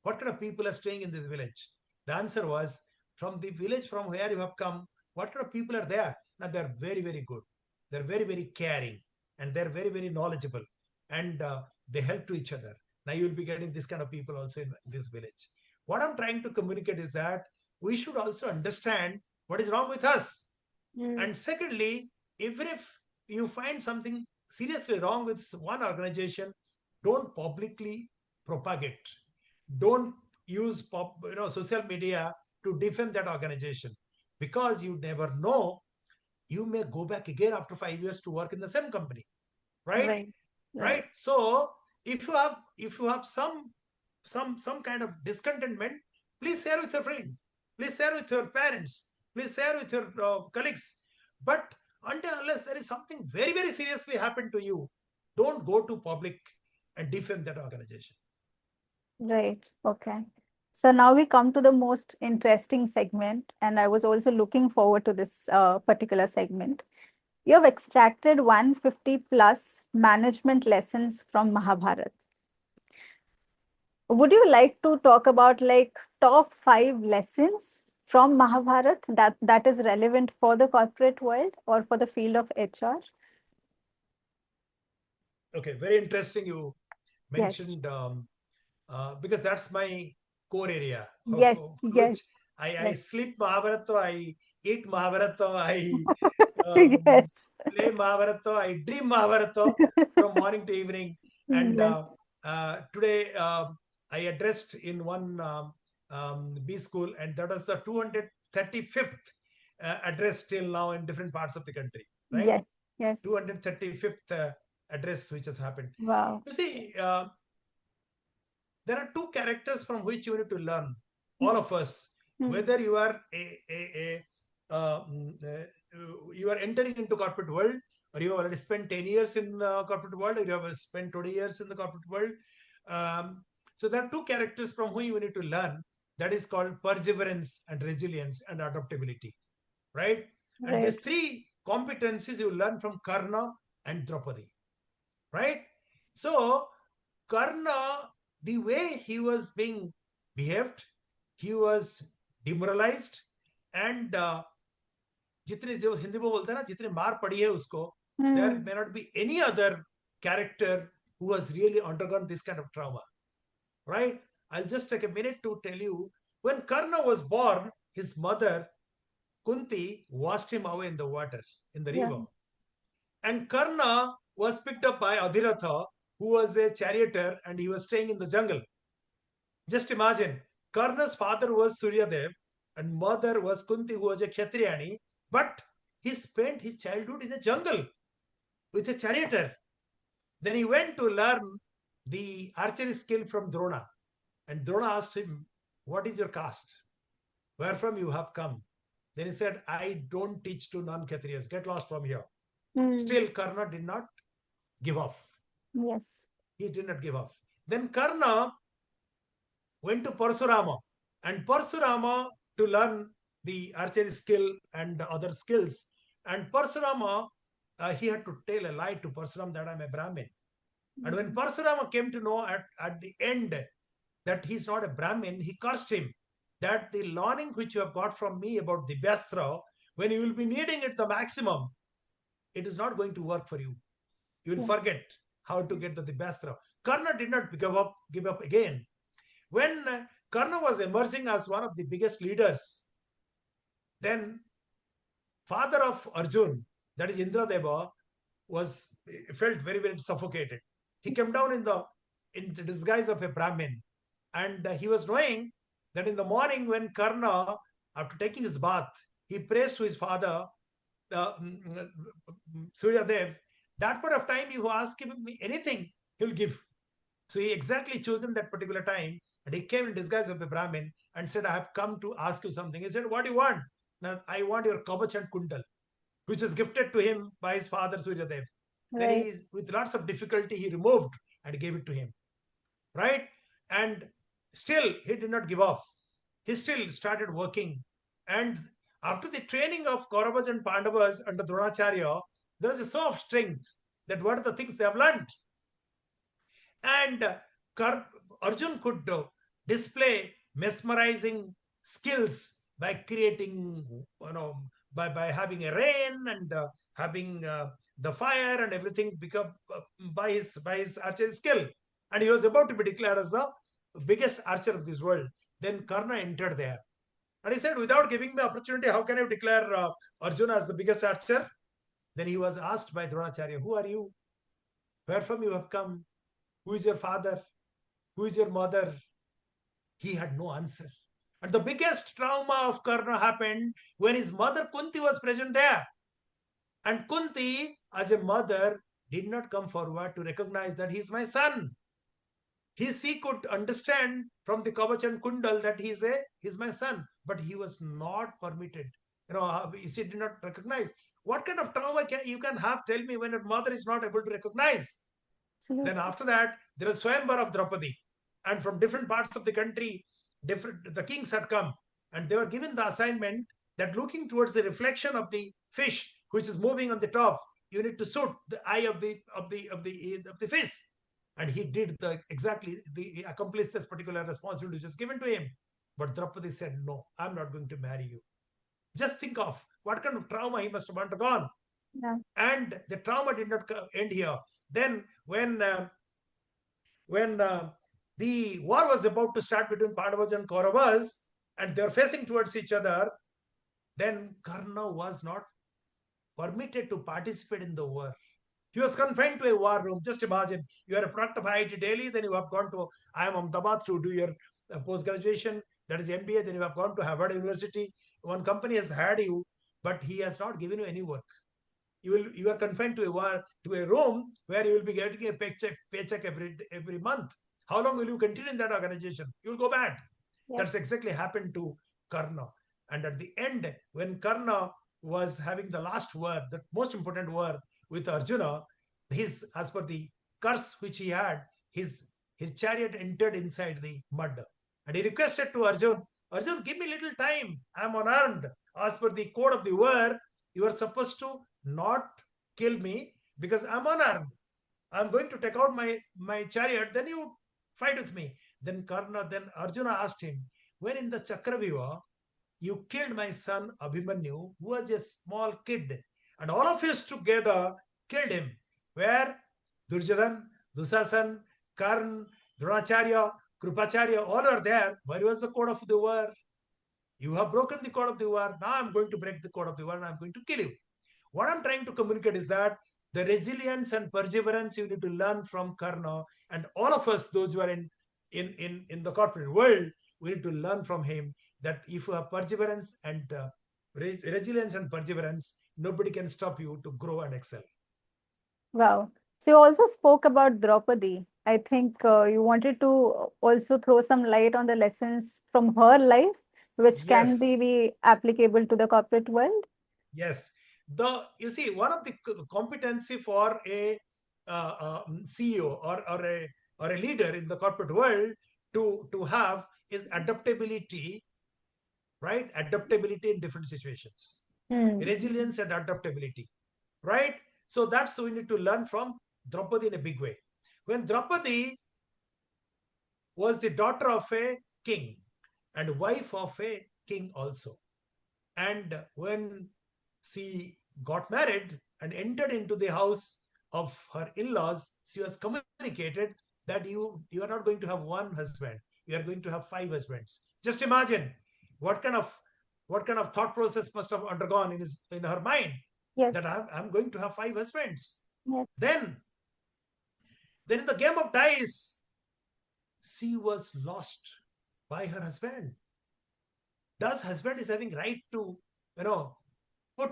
what kind of people are staying in this village? The answer was, from the village from where you have come, what kind of people are there? Now they're very, very good. They're very, very caring, and they're very, very knowledgeable, and they help to each other. Now you'll be getting this kind of people also in this village. What I'm trying to communicate is that we should also understand what is wrong with us. Mm. And secondly, even if you find something seriously wrong with one organization, don't publicly propagate. Don't use social media to defend that organization, because you never know. You may go back again after 5 years to work in the same company, right? Right, right, Right. So if you have some kind of discontentment, please share with your friend, please share with your parents, please share with your colleagues. But until unless there is something very, very seriously happened to you, don't go to public and defend that organization. right. Okay. So now we come to the most interesting segment, and I was also looking forward to this particular segment. You have extracted 150 plus management lessons from Mahabharata. Would you like to talk about like top 5 lessons from Mahabharata that is relevant for the corporate world or for the field of HR? Okay, very interesting. You Yes. mentioned because that's my core area of Yes. Yes. which I Yes. sleep Mahabharata, I eat Mahabharata, I Yes. play Mahabharata, I dream Mahabharata from morning to evening. And Yes. today I addressed in one B school, and that was the 235th address till now in different parts of the country, right? Yes. Yes. 235th address which has happened. Wow. You see, there are two characters from which you need to learn, all Mm, of us, mm, whether you are uh, mm, uh, you are entering into corporate world, or you have already spent 10 years in corporate world, or you have spent 20 years in the corporate world. So there are two characters from whom you need to learn. That is called perseverance and resilience and adaptability, right? And these right. three competencies you learn from Karna and Draupadi, right? So Karna, the way he was being behaved, he was demoralized, and जितने जो हिंदी में बोलते हैं ना जितने मार पड़ी है उसको, there Mm, may not be any other character who has really undergone this kind of trauma, right? I'll just take a minute to tell you, when Karna was born, his mother Kunti washed him away in the water, in the yeah. river. And Karna was picked up by Adhiratha, who was a charioteer, and he was staying in the jungle. Just imagine, Karna's father was Suryadev, and mother was Kunti, who was a Kshatriyani, but he spent his childhood in a jungle with a charioteer. Then he went to learn the archery skill from Drona. And Drona asked him, "What is your caste? Where from you have come?" Then he said, "I don't teach to non Kshatriyas. Get lost from here." Mm, Still, Karna did not give up. yes. He did not give up. Then Karna went to Parsurama, and Parsurama to learn the archery skill and other skills. And Parsurama, he had to tell a lie to Parsurama that I'm a Brahmin. And when Mm, Parsurama came to know at the end that he's not a Brahmin, he cursed him that the learning which you have got from me about the Divyastra, when you will be needing it the maximum, it is not going to work for you. You will yeah. forget how to get the Divyastra. Karna did not give up again. When Karna was emerging as one of the biggest leaders, then father of Arjun, that is Indradeva, was felt very, very suffocated. He came down in the disguise of a Brahmin, and he was knowing that in the morning when Karna, after taking his bath, he prays to his father, Suryadev. That point of time, if you ask him anything, he'll give. So he exactly chosen that particular time, and he came in disguise of a Brahmin and said, "I have come to ask you something." He said, "What do you want?" "Now, I want your Kavach and Kundal," which was gifted to him by his father Suryadev. Then Right. he, with lots of difficulty, he removed and gave it to him, right? And still, he did not give up. He still started working. And after the training of Kauravas and Pandavas under Dronacharya, there is a show of strength that what are the things they have learned. And Arjun could display mesmerizing skills by creating, by having a rain and having the fire and everything become by his archery skill. And he was about to be declared as the biggest archer of this world. Then Karna entered there. And he said, "Without giving me opportunity, how can you declare Arjuna as the biggest archer?" Then he was asked by Dronacharya, "Who are you? Where from you have come? Who is your father? Who is your mother?" He had no answer. And the biggest trauma of Karna happened when his mother Kunti was present there. And Kunti, as a mother, did not come forward to recognize that he's my son. She could understand from the Kavach and Kundal that he's my son, but he was not permitted. She did not recognize. What kind of trauma you can have? Tell me, when a mother is not able to recognize. Then Absolutely. after that, there was Swayamvar of Draupadi. And from different parts of the country, different the kings had come. And they were given the assignment that looking towards the reflection of the fish, which is moving on the top, you need to shoot the eye of the fish. And he did he accomplished this particular responsibility which is given to him. But Draupadi said, "No, I'm not going to marry you." Just think of what kind of trauma he must have undergone. Yeah. And the trauma did not end here. Then when the war was about to start between Pandavas and Kauravas, and they're facing towards each other, then Karna was not permitted to participate in the war. He was confined to a war room. Just imagine, you are a product of IIT Delhi, then you have gone to IIM Ahmedabad to do your post graduation, that is MBA, then you have gone to Harvard University. One company has hired you, but he has not given you any work. You are confined to a room where you will be getting a paycheck every month. How long will you continue in that organization? You will go bad. Yes. That's exactly happened to Karna. And at the end, when Karna was having the last word, the most important word with Arjuna, his as per the curse which he had, his chariot entered inside the mud. And he requested to Arjun, Arjun, give me little time. I'm unarmed. As per the code of the war, you are supposed to not kill me because I'm unarmed. I'm going to take out my chariot, then you fight with me. Then Arjuna asked him, when in the Chakravyuha, you killed my son Abhimanyu, who was a small kid, and all of us together killed him. Where Durjodhan, Dusasan, Karn, Dronacharya, Krupacharya, all are there. Where was the code of the war? You have broken the code of the war. Now I'm going to break the code of the war and I'm going to kill you. What I'm trying to communicate is that the resilience and perseverance you need to learn from Karna, and all of us, those who are in the corporate world, we need to learn from him that if you have perseverance and resilience and perseverance, nobody can stop you to grow and excel. Wow. So you also spoke about Draupadi. I think you wanted to also throw some light on the lessons from her life, which can Yes, be applicable to the corporate world. yes. The you see one of the competency for a CEO or a leader in the corporate world to have is adaptability, right? Adaptability in different situations, Hmm. resilience and adaptability, right? So that's we need to learn from Draupadi in a big way. When Draupadi was the daughter of a king and wife of a king also, and when she got married and entered into the house of her in-laws, she was communicated that you are not going to have one husband, you are going to have five husbands. Just imagine what kind of what kind of thought process must have undergone in her mind, that Yes. I'm going to have five husbands. Yes. Then then in the game of dice, she was lost by her husband. Does husband is having right to, you know, put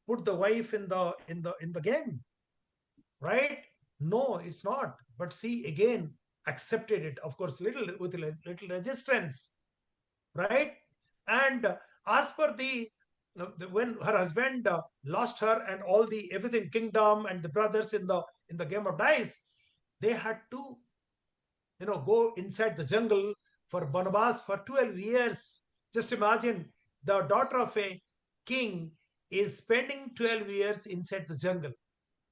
put the wife in the game, right? No, it's not. But she again accepted it, of course, little with little resistance, right? And as per when her husband lost her and all the everything kingdom and the brothers in the game of dice, they had to go inside the jungle for Banabas for 12 years. Just imagine, the daughter of a king is spending 12 years inside the jungle.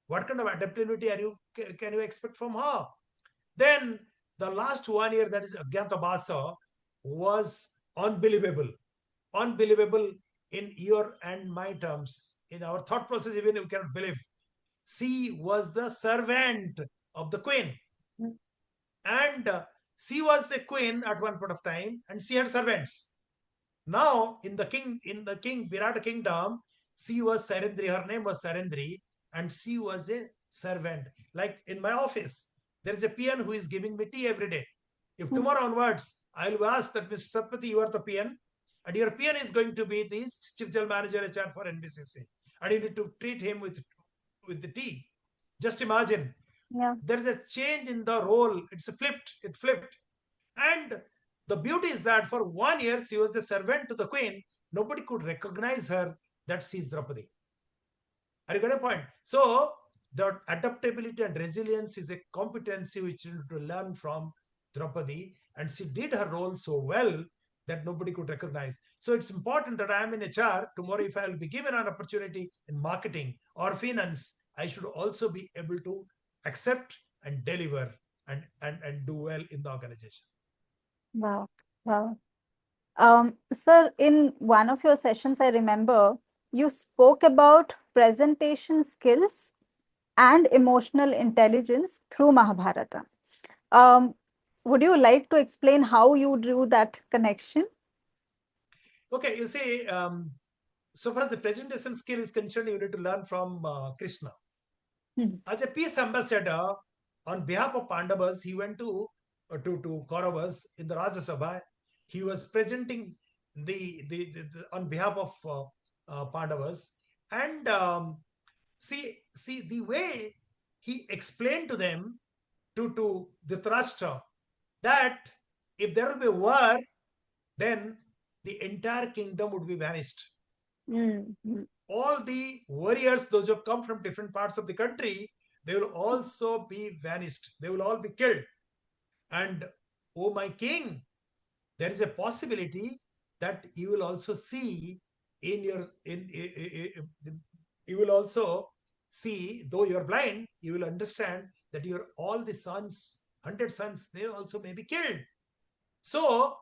What kind of adaptability can you expect from her? Then the last 1 year, that is Agyantabasa, was unbelievable. Unbelievable in your and my terms. In our thought process, even you cannot believe. She was the servant of the queen, and she was a queen at one point of time, and she had servants. Now in the king Virat kingdom, she was Sarendri. Her name was Sarendri, and she was a servant. Like in my office, there is a peon who is giving me tea every day. If Hmm. tomorrow onwards I will ask that Mr. Satapathy, you are the peon, and your peon is going to be the chief general manager HR for NBCC, and you need to treat him with the tea. Just imagine, Yeah. there is a change in the role. It flipped. And the beauty is that for 1 year she was a servant to the queen. Nobody could recognize her that she's Draupadi. Are you getting a point? So the adaptability and resilience is a competency which you need to learn from Draupadi, and she did her role so well that nobody could recognize. So it's important that I am in HR. Tomorrow, if I will be given an opportunity in marketing or finance, I should also be able to accept and deliver and do well in the organization. Wow. Wow. Sir, in one of your sessions, I remember you spoke about presentation skills and emotional intelligence through Mahabharata. Um, would you like to explain how you drew that connection? Okay, you see, so far as the presentation skill is concerned, you need to learn from Krishna. Hmm. As a peace ambassador, on behalf of Pandavas, he went to Kauravas in the Rajya Sabha. He was presenting the on behalf of Pandavas, and see the way he explained to them to Dhritarashtra that if there will be war, then the entire kingdom would be vanished. Mm-hmm. All the warriors, those who have come from different parts of the country, they will also be vanished. They will all be killed. And, oh my king, there is a possibility that you will also see in your you will also see, though you are blind, you will understand that your all the sons, 100 sons, they also may be killed. So,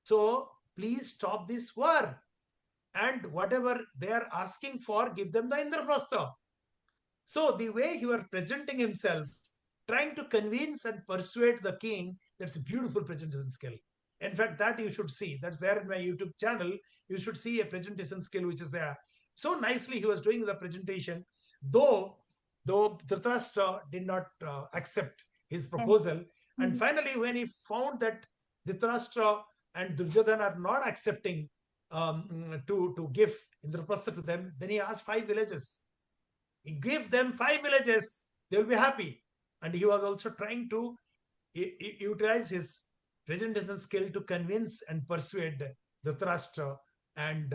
so please stop this war, and whatever they are asking for, give them the Indraprastha. So the way he was presenting himself, trying to convince and persuade the king, that's a beautiful presentation skill. In fact, that you should see. That's there in my YouTube channel. You should see a presentation skill which is there. So nicely he was doing the presentation, though though Dhritarashtra did not accept his proposal. And Mm-hmm. finally, when he found that Dhritarashtra and Duryodhana are not accepting to give Indraprastha to them, then he asked 5 villages. He gave them 5 villages, they will be happy. And he was also trying to utilize his presentation skill to convince and persuade Dhritarashtra and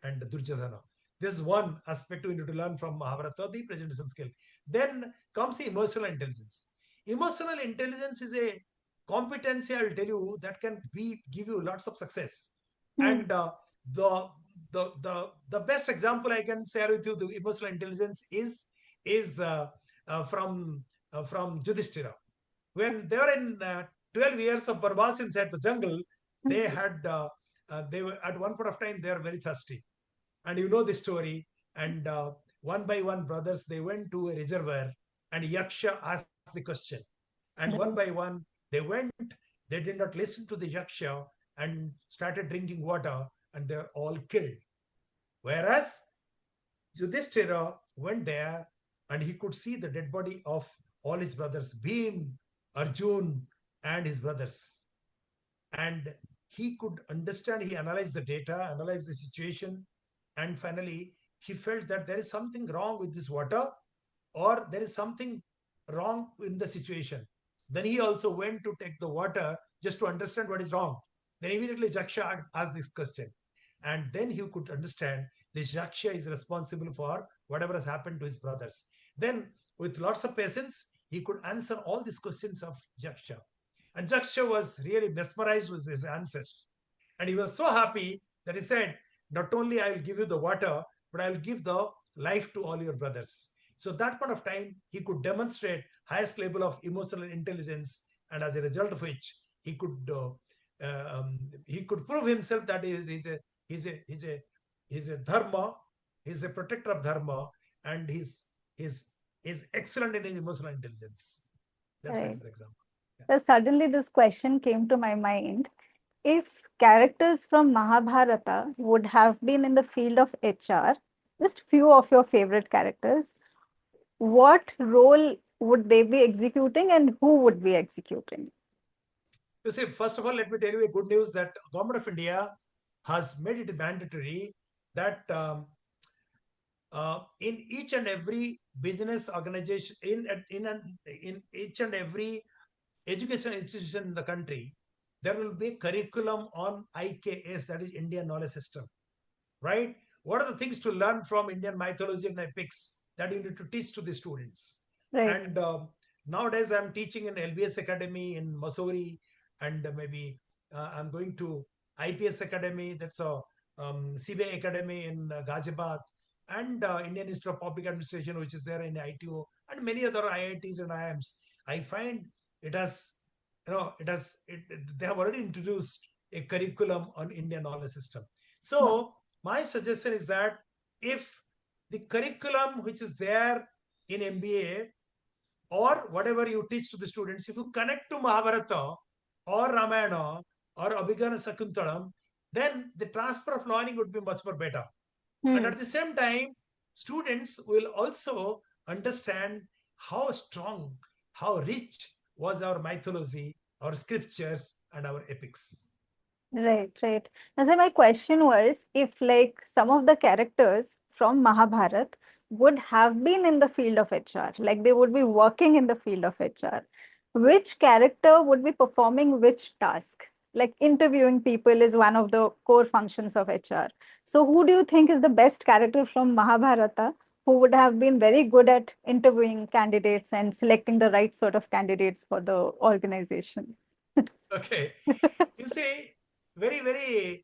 and Duryodhana. This is one aspect we need to learn from Mahabharata, the presentation skill. Then comes the emotional intelligence. Emotional intelligence is a competency, I'll tell you, that can give you lots of success. And the, the best example I can share with you, the emotional intelligence is from Yudhishthira. When they were in 12 years of Barbaras inside the jungle, they had they were at one point of time they are very thirsty, and you know the story. And one by one, brothers, they went to a reservoir, and Yaksha asked the question. And one by Right. one, they went, they did not listen to the Yaksha and started drinking water, and they were all killed. Whereas Yudhishthira went there, and he could see the dead body of all his brothers, Bhim, Arjun, and his brothers. And he could understand, he analyzed the data, analyzed the situation, and finally he felt that there is something wrong with this water, or there is something wrong in the situation. Then he also went to take the water just to understand what is wrong. Then immediately Jaksha asked this question, and then he could understand this Jaksha is responsible for whatever has happened to his brothers. Then with lots of patience he could answer all these questions of Jaksha. And Jaksha was really mesmerized with his answer. And he was so happy that he said, not only I will give you the water, but I will give the life to all your brothers. So that point of time, he could demonstrate highest level of emotional intelligence, and as a result of which, he could prove himself that he's a he's a he's a dharma, he's a protector of dharma, and he's is excellent in his emotional intelligence. That's Right. the example. Yeah. So suddenly this question came to my mind. If characters from Mahabharata would have been in the field of HR, just few of your favorite characters, what role would they be executing and who would be executing? You see, first of all, let me tell you a good news that Government of India has made it mandatory that in each and every business organization, in each and every education institution in the country, there will be a curriculum on IKS, that is Indian Knowledge System, right? What are the things to learn from Indian mythology and epics that you need to teach to the students? Right. And nowadays, I'm teaching in LBS Academy in Missouri, and maybe I'm going to IPS Academy, that's a CBI Academy in Ghaziabad, and Indian Institute of Public Administration, which is there in ITO, and many other IITs and IIMs. I find it has, they have already introduced a curriculum on Indian knowledge system. Wow. So my suggestion is that if the curriculum which is there in MBA or whatever you teach to the students, if you connect to Mahabharata or Ramayana or Abhigana Sakuntalam, then the transfer of learning would be much more better. And at the same time, students will also understand how strong, how rich was our mythology, our scriptures, and our epics. Right, right. Now, so my question was if like some of the characters from Mahabharata would have been in the field of HR, like they would be working in the field of HR, which character would be performing which task? Like interviewing people is one of the core functions of HR. So who do you think is the best character from Mahabharata who would have been very good at interviewing candidates and selecting the right sort of candidates for the organization? Okay. You see, very, very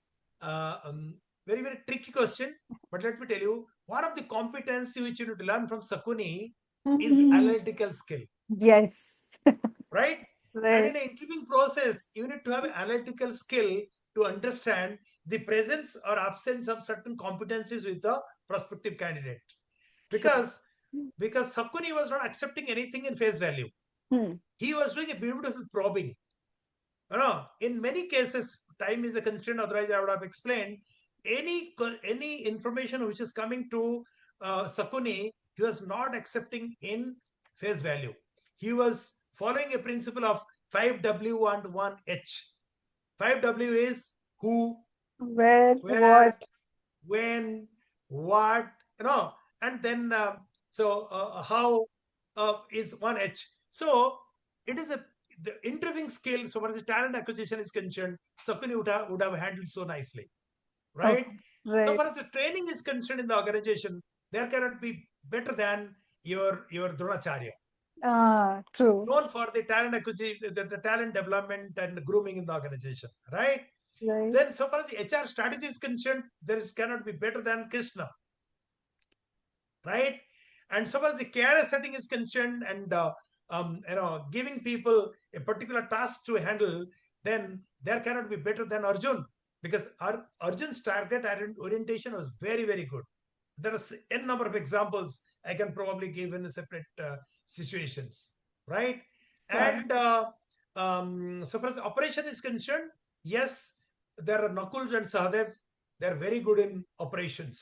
tricky question. But let me tell you, one of the competency which you need to learn from Sakuni is Mhm. analytical skill, Yes. right? And Right. in an interviewing process, you need to have analytical skill to understand the presence or absence of certain competencies with the prospective candidate. True. Because Sakuni was not accepting anything in face value. Hmm. He was doing a beautiful probing. In many cases, time is a constraint. Otherwise, I would have explained any information which is coming to Sakuni, he was not accepting in face value. He was following a principle of 5W and 1H. 5W is who, Where, where, what? when, what, and then how is 1H. So it is the interviewing skill, so far as the talent acquisition is concerned, Sakuni would have handled so nicely, right? Okay. So Right. far as the training is concerned in the organization, there cannot be better than your Dronacharya. Ah, true. Known for the talent acquisition, the talent development and grooming in the organization, right? Right. Then, so far as the HR strategy is concerned, cannot be better than Krishna, right? And so far as the KRS setting is concerned, and giving people a particular task to handle, then there cannot be better than Arjun, because Arjun's target orientation was very, very good. There are n number of examples I can probably give in separate situations, right? Wow. And so far as the operation is concerned, yes, there are Nakul and Sahadev. They're very good in operations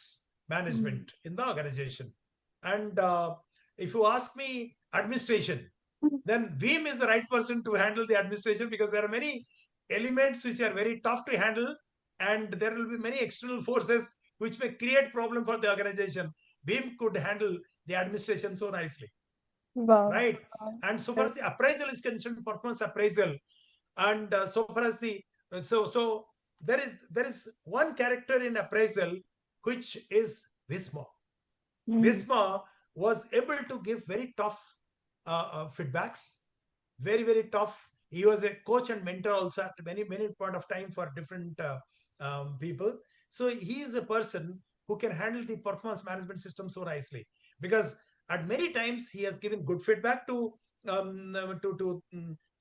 Hmm. management in the organization. And if you ask me administration, then Veem is the right person to handle the administration, because there are many elements which are very tough to handle, and there will be many external forces which may create problem for the organization. Veem could handle the administration so nicely, Wow. right? Wow. And so far Right. as the appraisal is concerned, performance appraisal, and so far as the so there is one character in appraisal which is Visma. Hmm. Visma was able to give very tough feedbacks, very, very tough. He was a coach and mentor also at many point of time for different people. So he is a person who can handle the performance management system so nicely, because at many times he has given good feedback to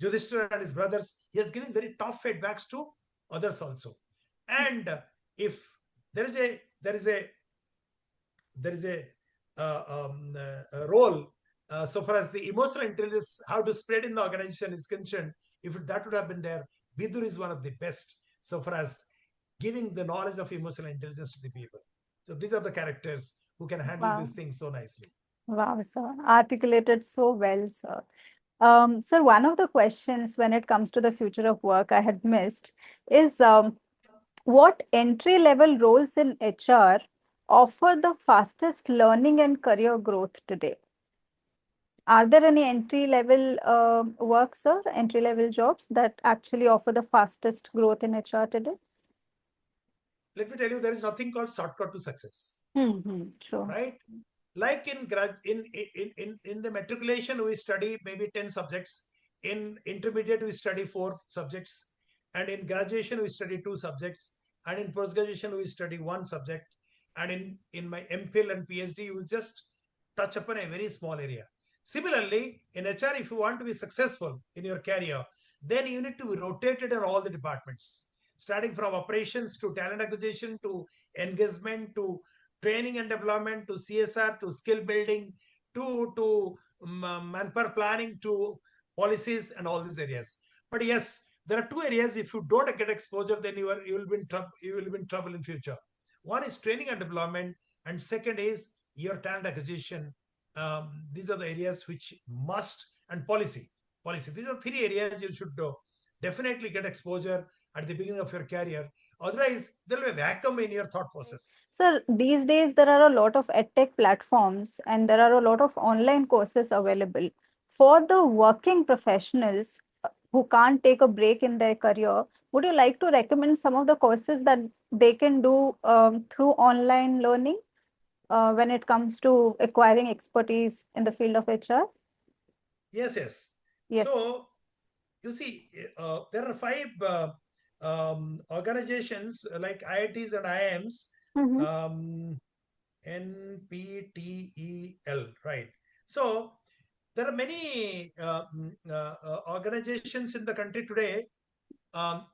Yudhishthira and his brothers. He has given very tough feedbacks to others also. And if there is a there is a there is a role, so far as the emotional intelligence, how to spread in the organization is concerned, if that would have been there, Vidur is one of the best so far as giving the knowledge of emotional intelligence to the people. So these are the characters who can handle Wow. these things so nicely. Wow, sir. Articulated so well, sir. Sir, one of the questions when it comes to the future of work I had missed is what entry level roles in HR offer the fastest learning and career growth today? Are there any entry level work, sir, entry level jobs that actually offer the fastest growth in HR today? Let me tell you, there is nothing called shortcut to success, Mm-hmm. True. right? Like in the matriculation, we study maybe 10 subjects. In intermediate, we study 4 subjects. And in graduation, we study 2 subjects. And in post graduation, we study 1 subject. And in my MPhil and PhD, you just touch upon a very small area. Similarly, in HR, if you want to be successful in your career, then you need to be rotated in all the departments. starting from operations to talent acquisition to engagement to training and development to CSR to skill building to manpower planning to policies and all these areas. But yes, there are two areas. If you don't get exposure, then you will be in trouble. You will be in trouble in future. One is training and development, and second is your talent acquisition. These are the areas which must, and policy. Policy. These are three areas you should definitely get exposure at the beginning of your career. Otherwise, there will be a vacuum in your thought process. Sir, these days there are a lot of edtech platforms and there are a lot of online courses available. For the working professionals who can't take a break in their career, would you like to recommend some of the courses that they can do through online learning when it comes to acquiring expertise in the field of HR? Yes, yes. Yes. So, you see, there are five organizations like IITs and IIMs, Mm-hmm. NPTEL, right? So, there are many organizations in the country today. Um,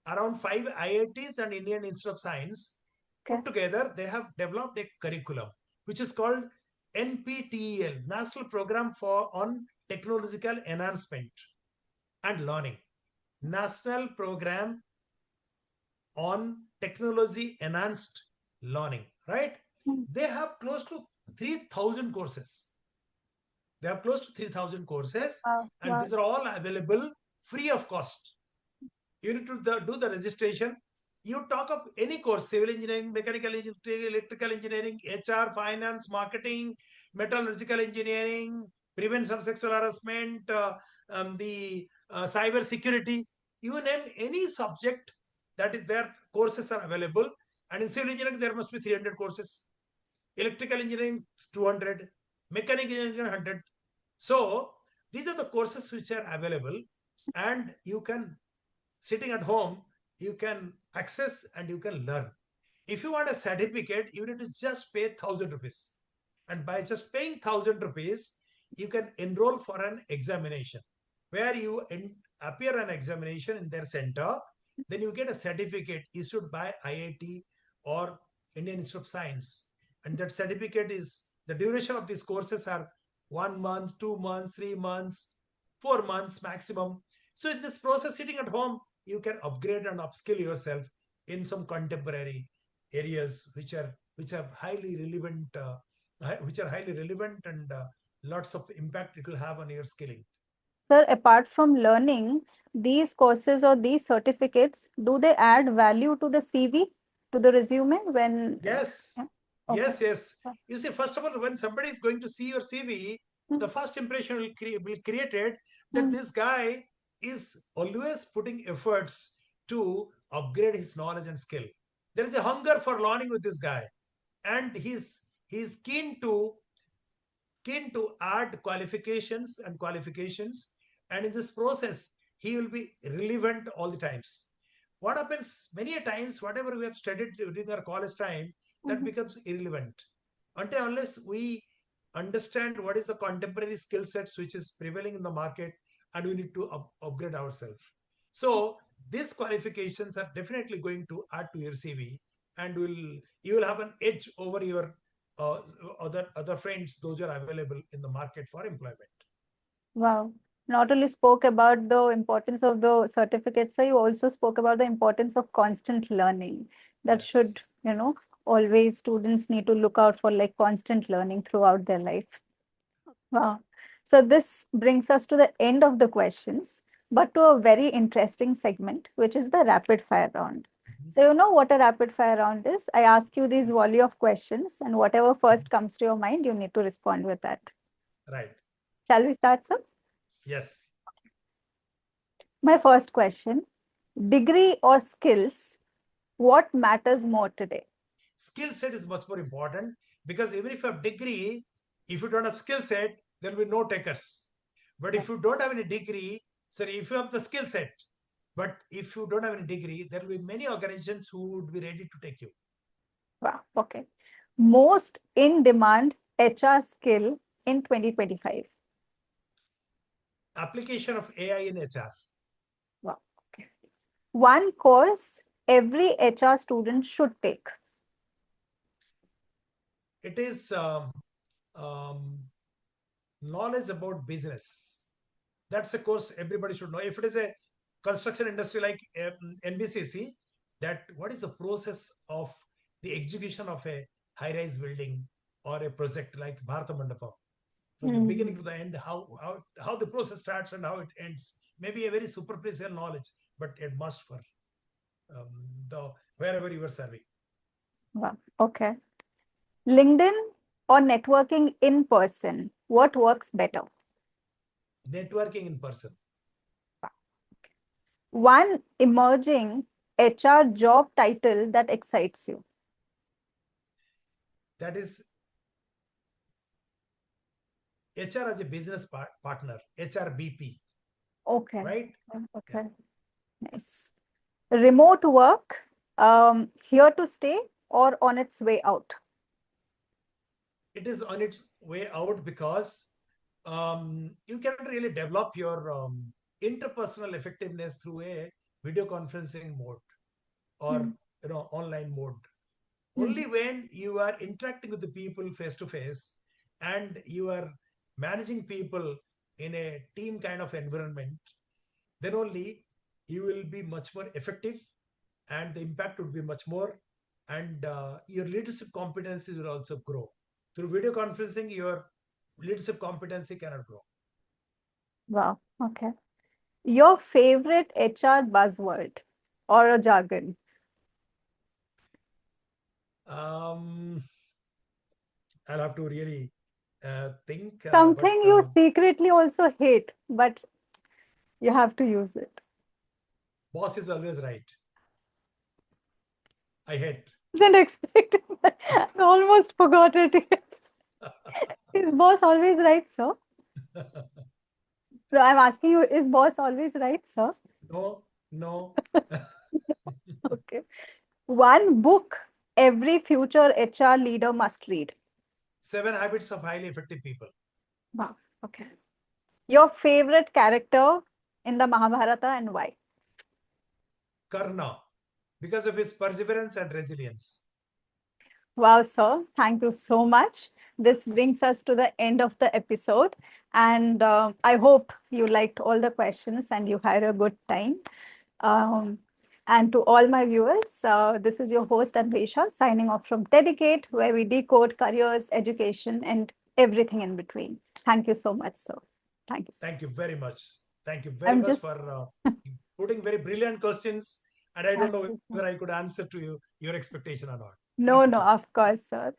Around five IITs and Indian Institute of Science Okay. put together, they have developed a curriculum which is called NPTEL, National Program for on Technological Enhancement and Learning. National Program on Technology Enhanced Learning, right? They have close to 3,000 courses. They have close to 3,000 courses, and Wow. these are all available free of cost. You need to do the registration. You talk of any course: civil engineering, mechanical engineering, electrical engineering, HR, finance, marketing, metallurgical engineering, prevention of sexual harassment, the cyber security. You name any subject that is there, courses are available. And in civil engineering, there must be 300 courses. Electrical engineering, 200. Mechanical engineering, 100. So these are the courses which are available, and you can, sitting at home, you can access and you can learn. If you want a certificate, you need to just pay 1,000 rupees, and by just paying 1,000 rupees, you can enroll for an examination where you appear an examination in their center. Then you get a certificate issued by IIT or Indian Institute of Science, and that certificate is, the duration of these courses are 1 month, 2 months, 3 months, 4 months maximum. So in this process, sitting at home, you can upgrade and upskill yourself in some contemporary areas which are highly relevant, and lots of impact it will have on your skilling. Sir, apart from learning, these courses or these certificates, do they add value to the CV, to the resume when? Yes, Yeah. Okay. yes, yes. You see, first of all, when somebody is going to see your CV, Mm, the first impression will created that mm, this guy is always putting efforts to upgrade his knowledge and skill. There is a hunger for learning with this guy, and he's keen to add qualifications, and in this process he will be relevant all the times. What happens many a times, whatever we have studied during our college time, that mhm. becomes irrelevant until unless we understand what is the contemporary skill sets which is prevailing in the market, and we need to upgrade ourselves. So these qualifications are definitely going to add to your CV, and you will have an edge over your uh, other friends, those are available in the market for employment. Wow. Not only spoke about the importance of the certificates, sir, you also spoke about the importance of constant learning. That Yes. should, always students need to look out for like constant learning throughout their life. Wow. So this brings us to the end of the questions, but to a very interesting segment, which is the rapid fire round. Mhm. So you know what a rapid fire round is? I ask you these volley of questions, and whatever first comes to your mind, you need to respond with that. Right. Shall we start, sir? Yes. My first question, degree or skills, what matters more today? Skill set is much more important, because even if you have degree, if you don't have skill set, there will be no takers. But if you don't have any degree, sorry, if you have the skill set, but if you don't have any degree, there will be many organizations who would be ready to take you. Wow, okay. Most in demand HR skill in 2025. Application of AI in HR. Wow, okay. One course every HR student should take. It is um, knowledge about business. That's a course everybody should know. If it is a construction industry like NBCC, that what is the process of the execution of a high-rise building or a project like Bharata Mandapam, from the beginning to the end, how the process starts and how it ends. Maybe a very superficial knowledge, but it must for the wherever you are serving. Wow. Okay. LinkedIn or networking in person? What works better? Networking in person. One emerging HR job title that excites you. That is HR as a business partner, HRBP, Okay. right? Okay. Yeah. Nice. Remote work, here to stay or on its way out? It is on its way out because you cannot really develop your interpersonal effectiveness through a video conferencing mode or online mode. Only when you are interacting with the people face to face and you are managing people in a team kind of environment, then only you will be much more effective and the impact would be much more, and your leadership competencies will also grow. Through video conferencing, your leadership competency cannot grow. Wow. Okay. Your favorite HR buzzword or a jargon? Um, I'll have to really think. Something you secretly also hate, but you have to use it. Boss is always right. I hate. Isn't expecting. I almost forgot it. Yes. Is boss always right, sir? So I'm asking you, is boss always right, sir? No, no. Okay. One book every future HR leader must read. 7 Habits of Highly Effective People. Wow. Okay. Your favorite character in the Mahabharata and why? Karna, because of his perseverance and resilience. Wow, sir. Thank you so much. This brings us to the end of the episode. And I hope you liked all the questions and you had a good time. Um, and to all my viewers, this is your host, Anvesha, signing off from TEDucate, where we decode careers, education, and everything in between. Thank you so much, sir. Thank you. Thank you very much. Thank you very I'm much just for putting very brilliant questions. And I don't thank know you, sir. whether I could answer to your expectation or not. No, Thank no, you. of course, sir.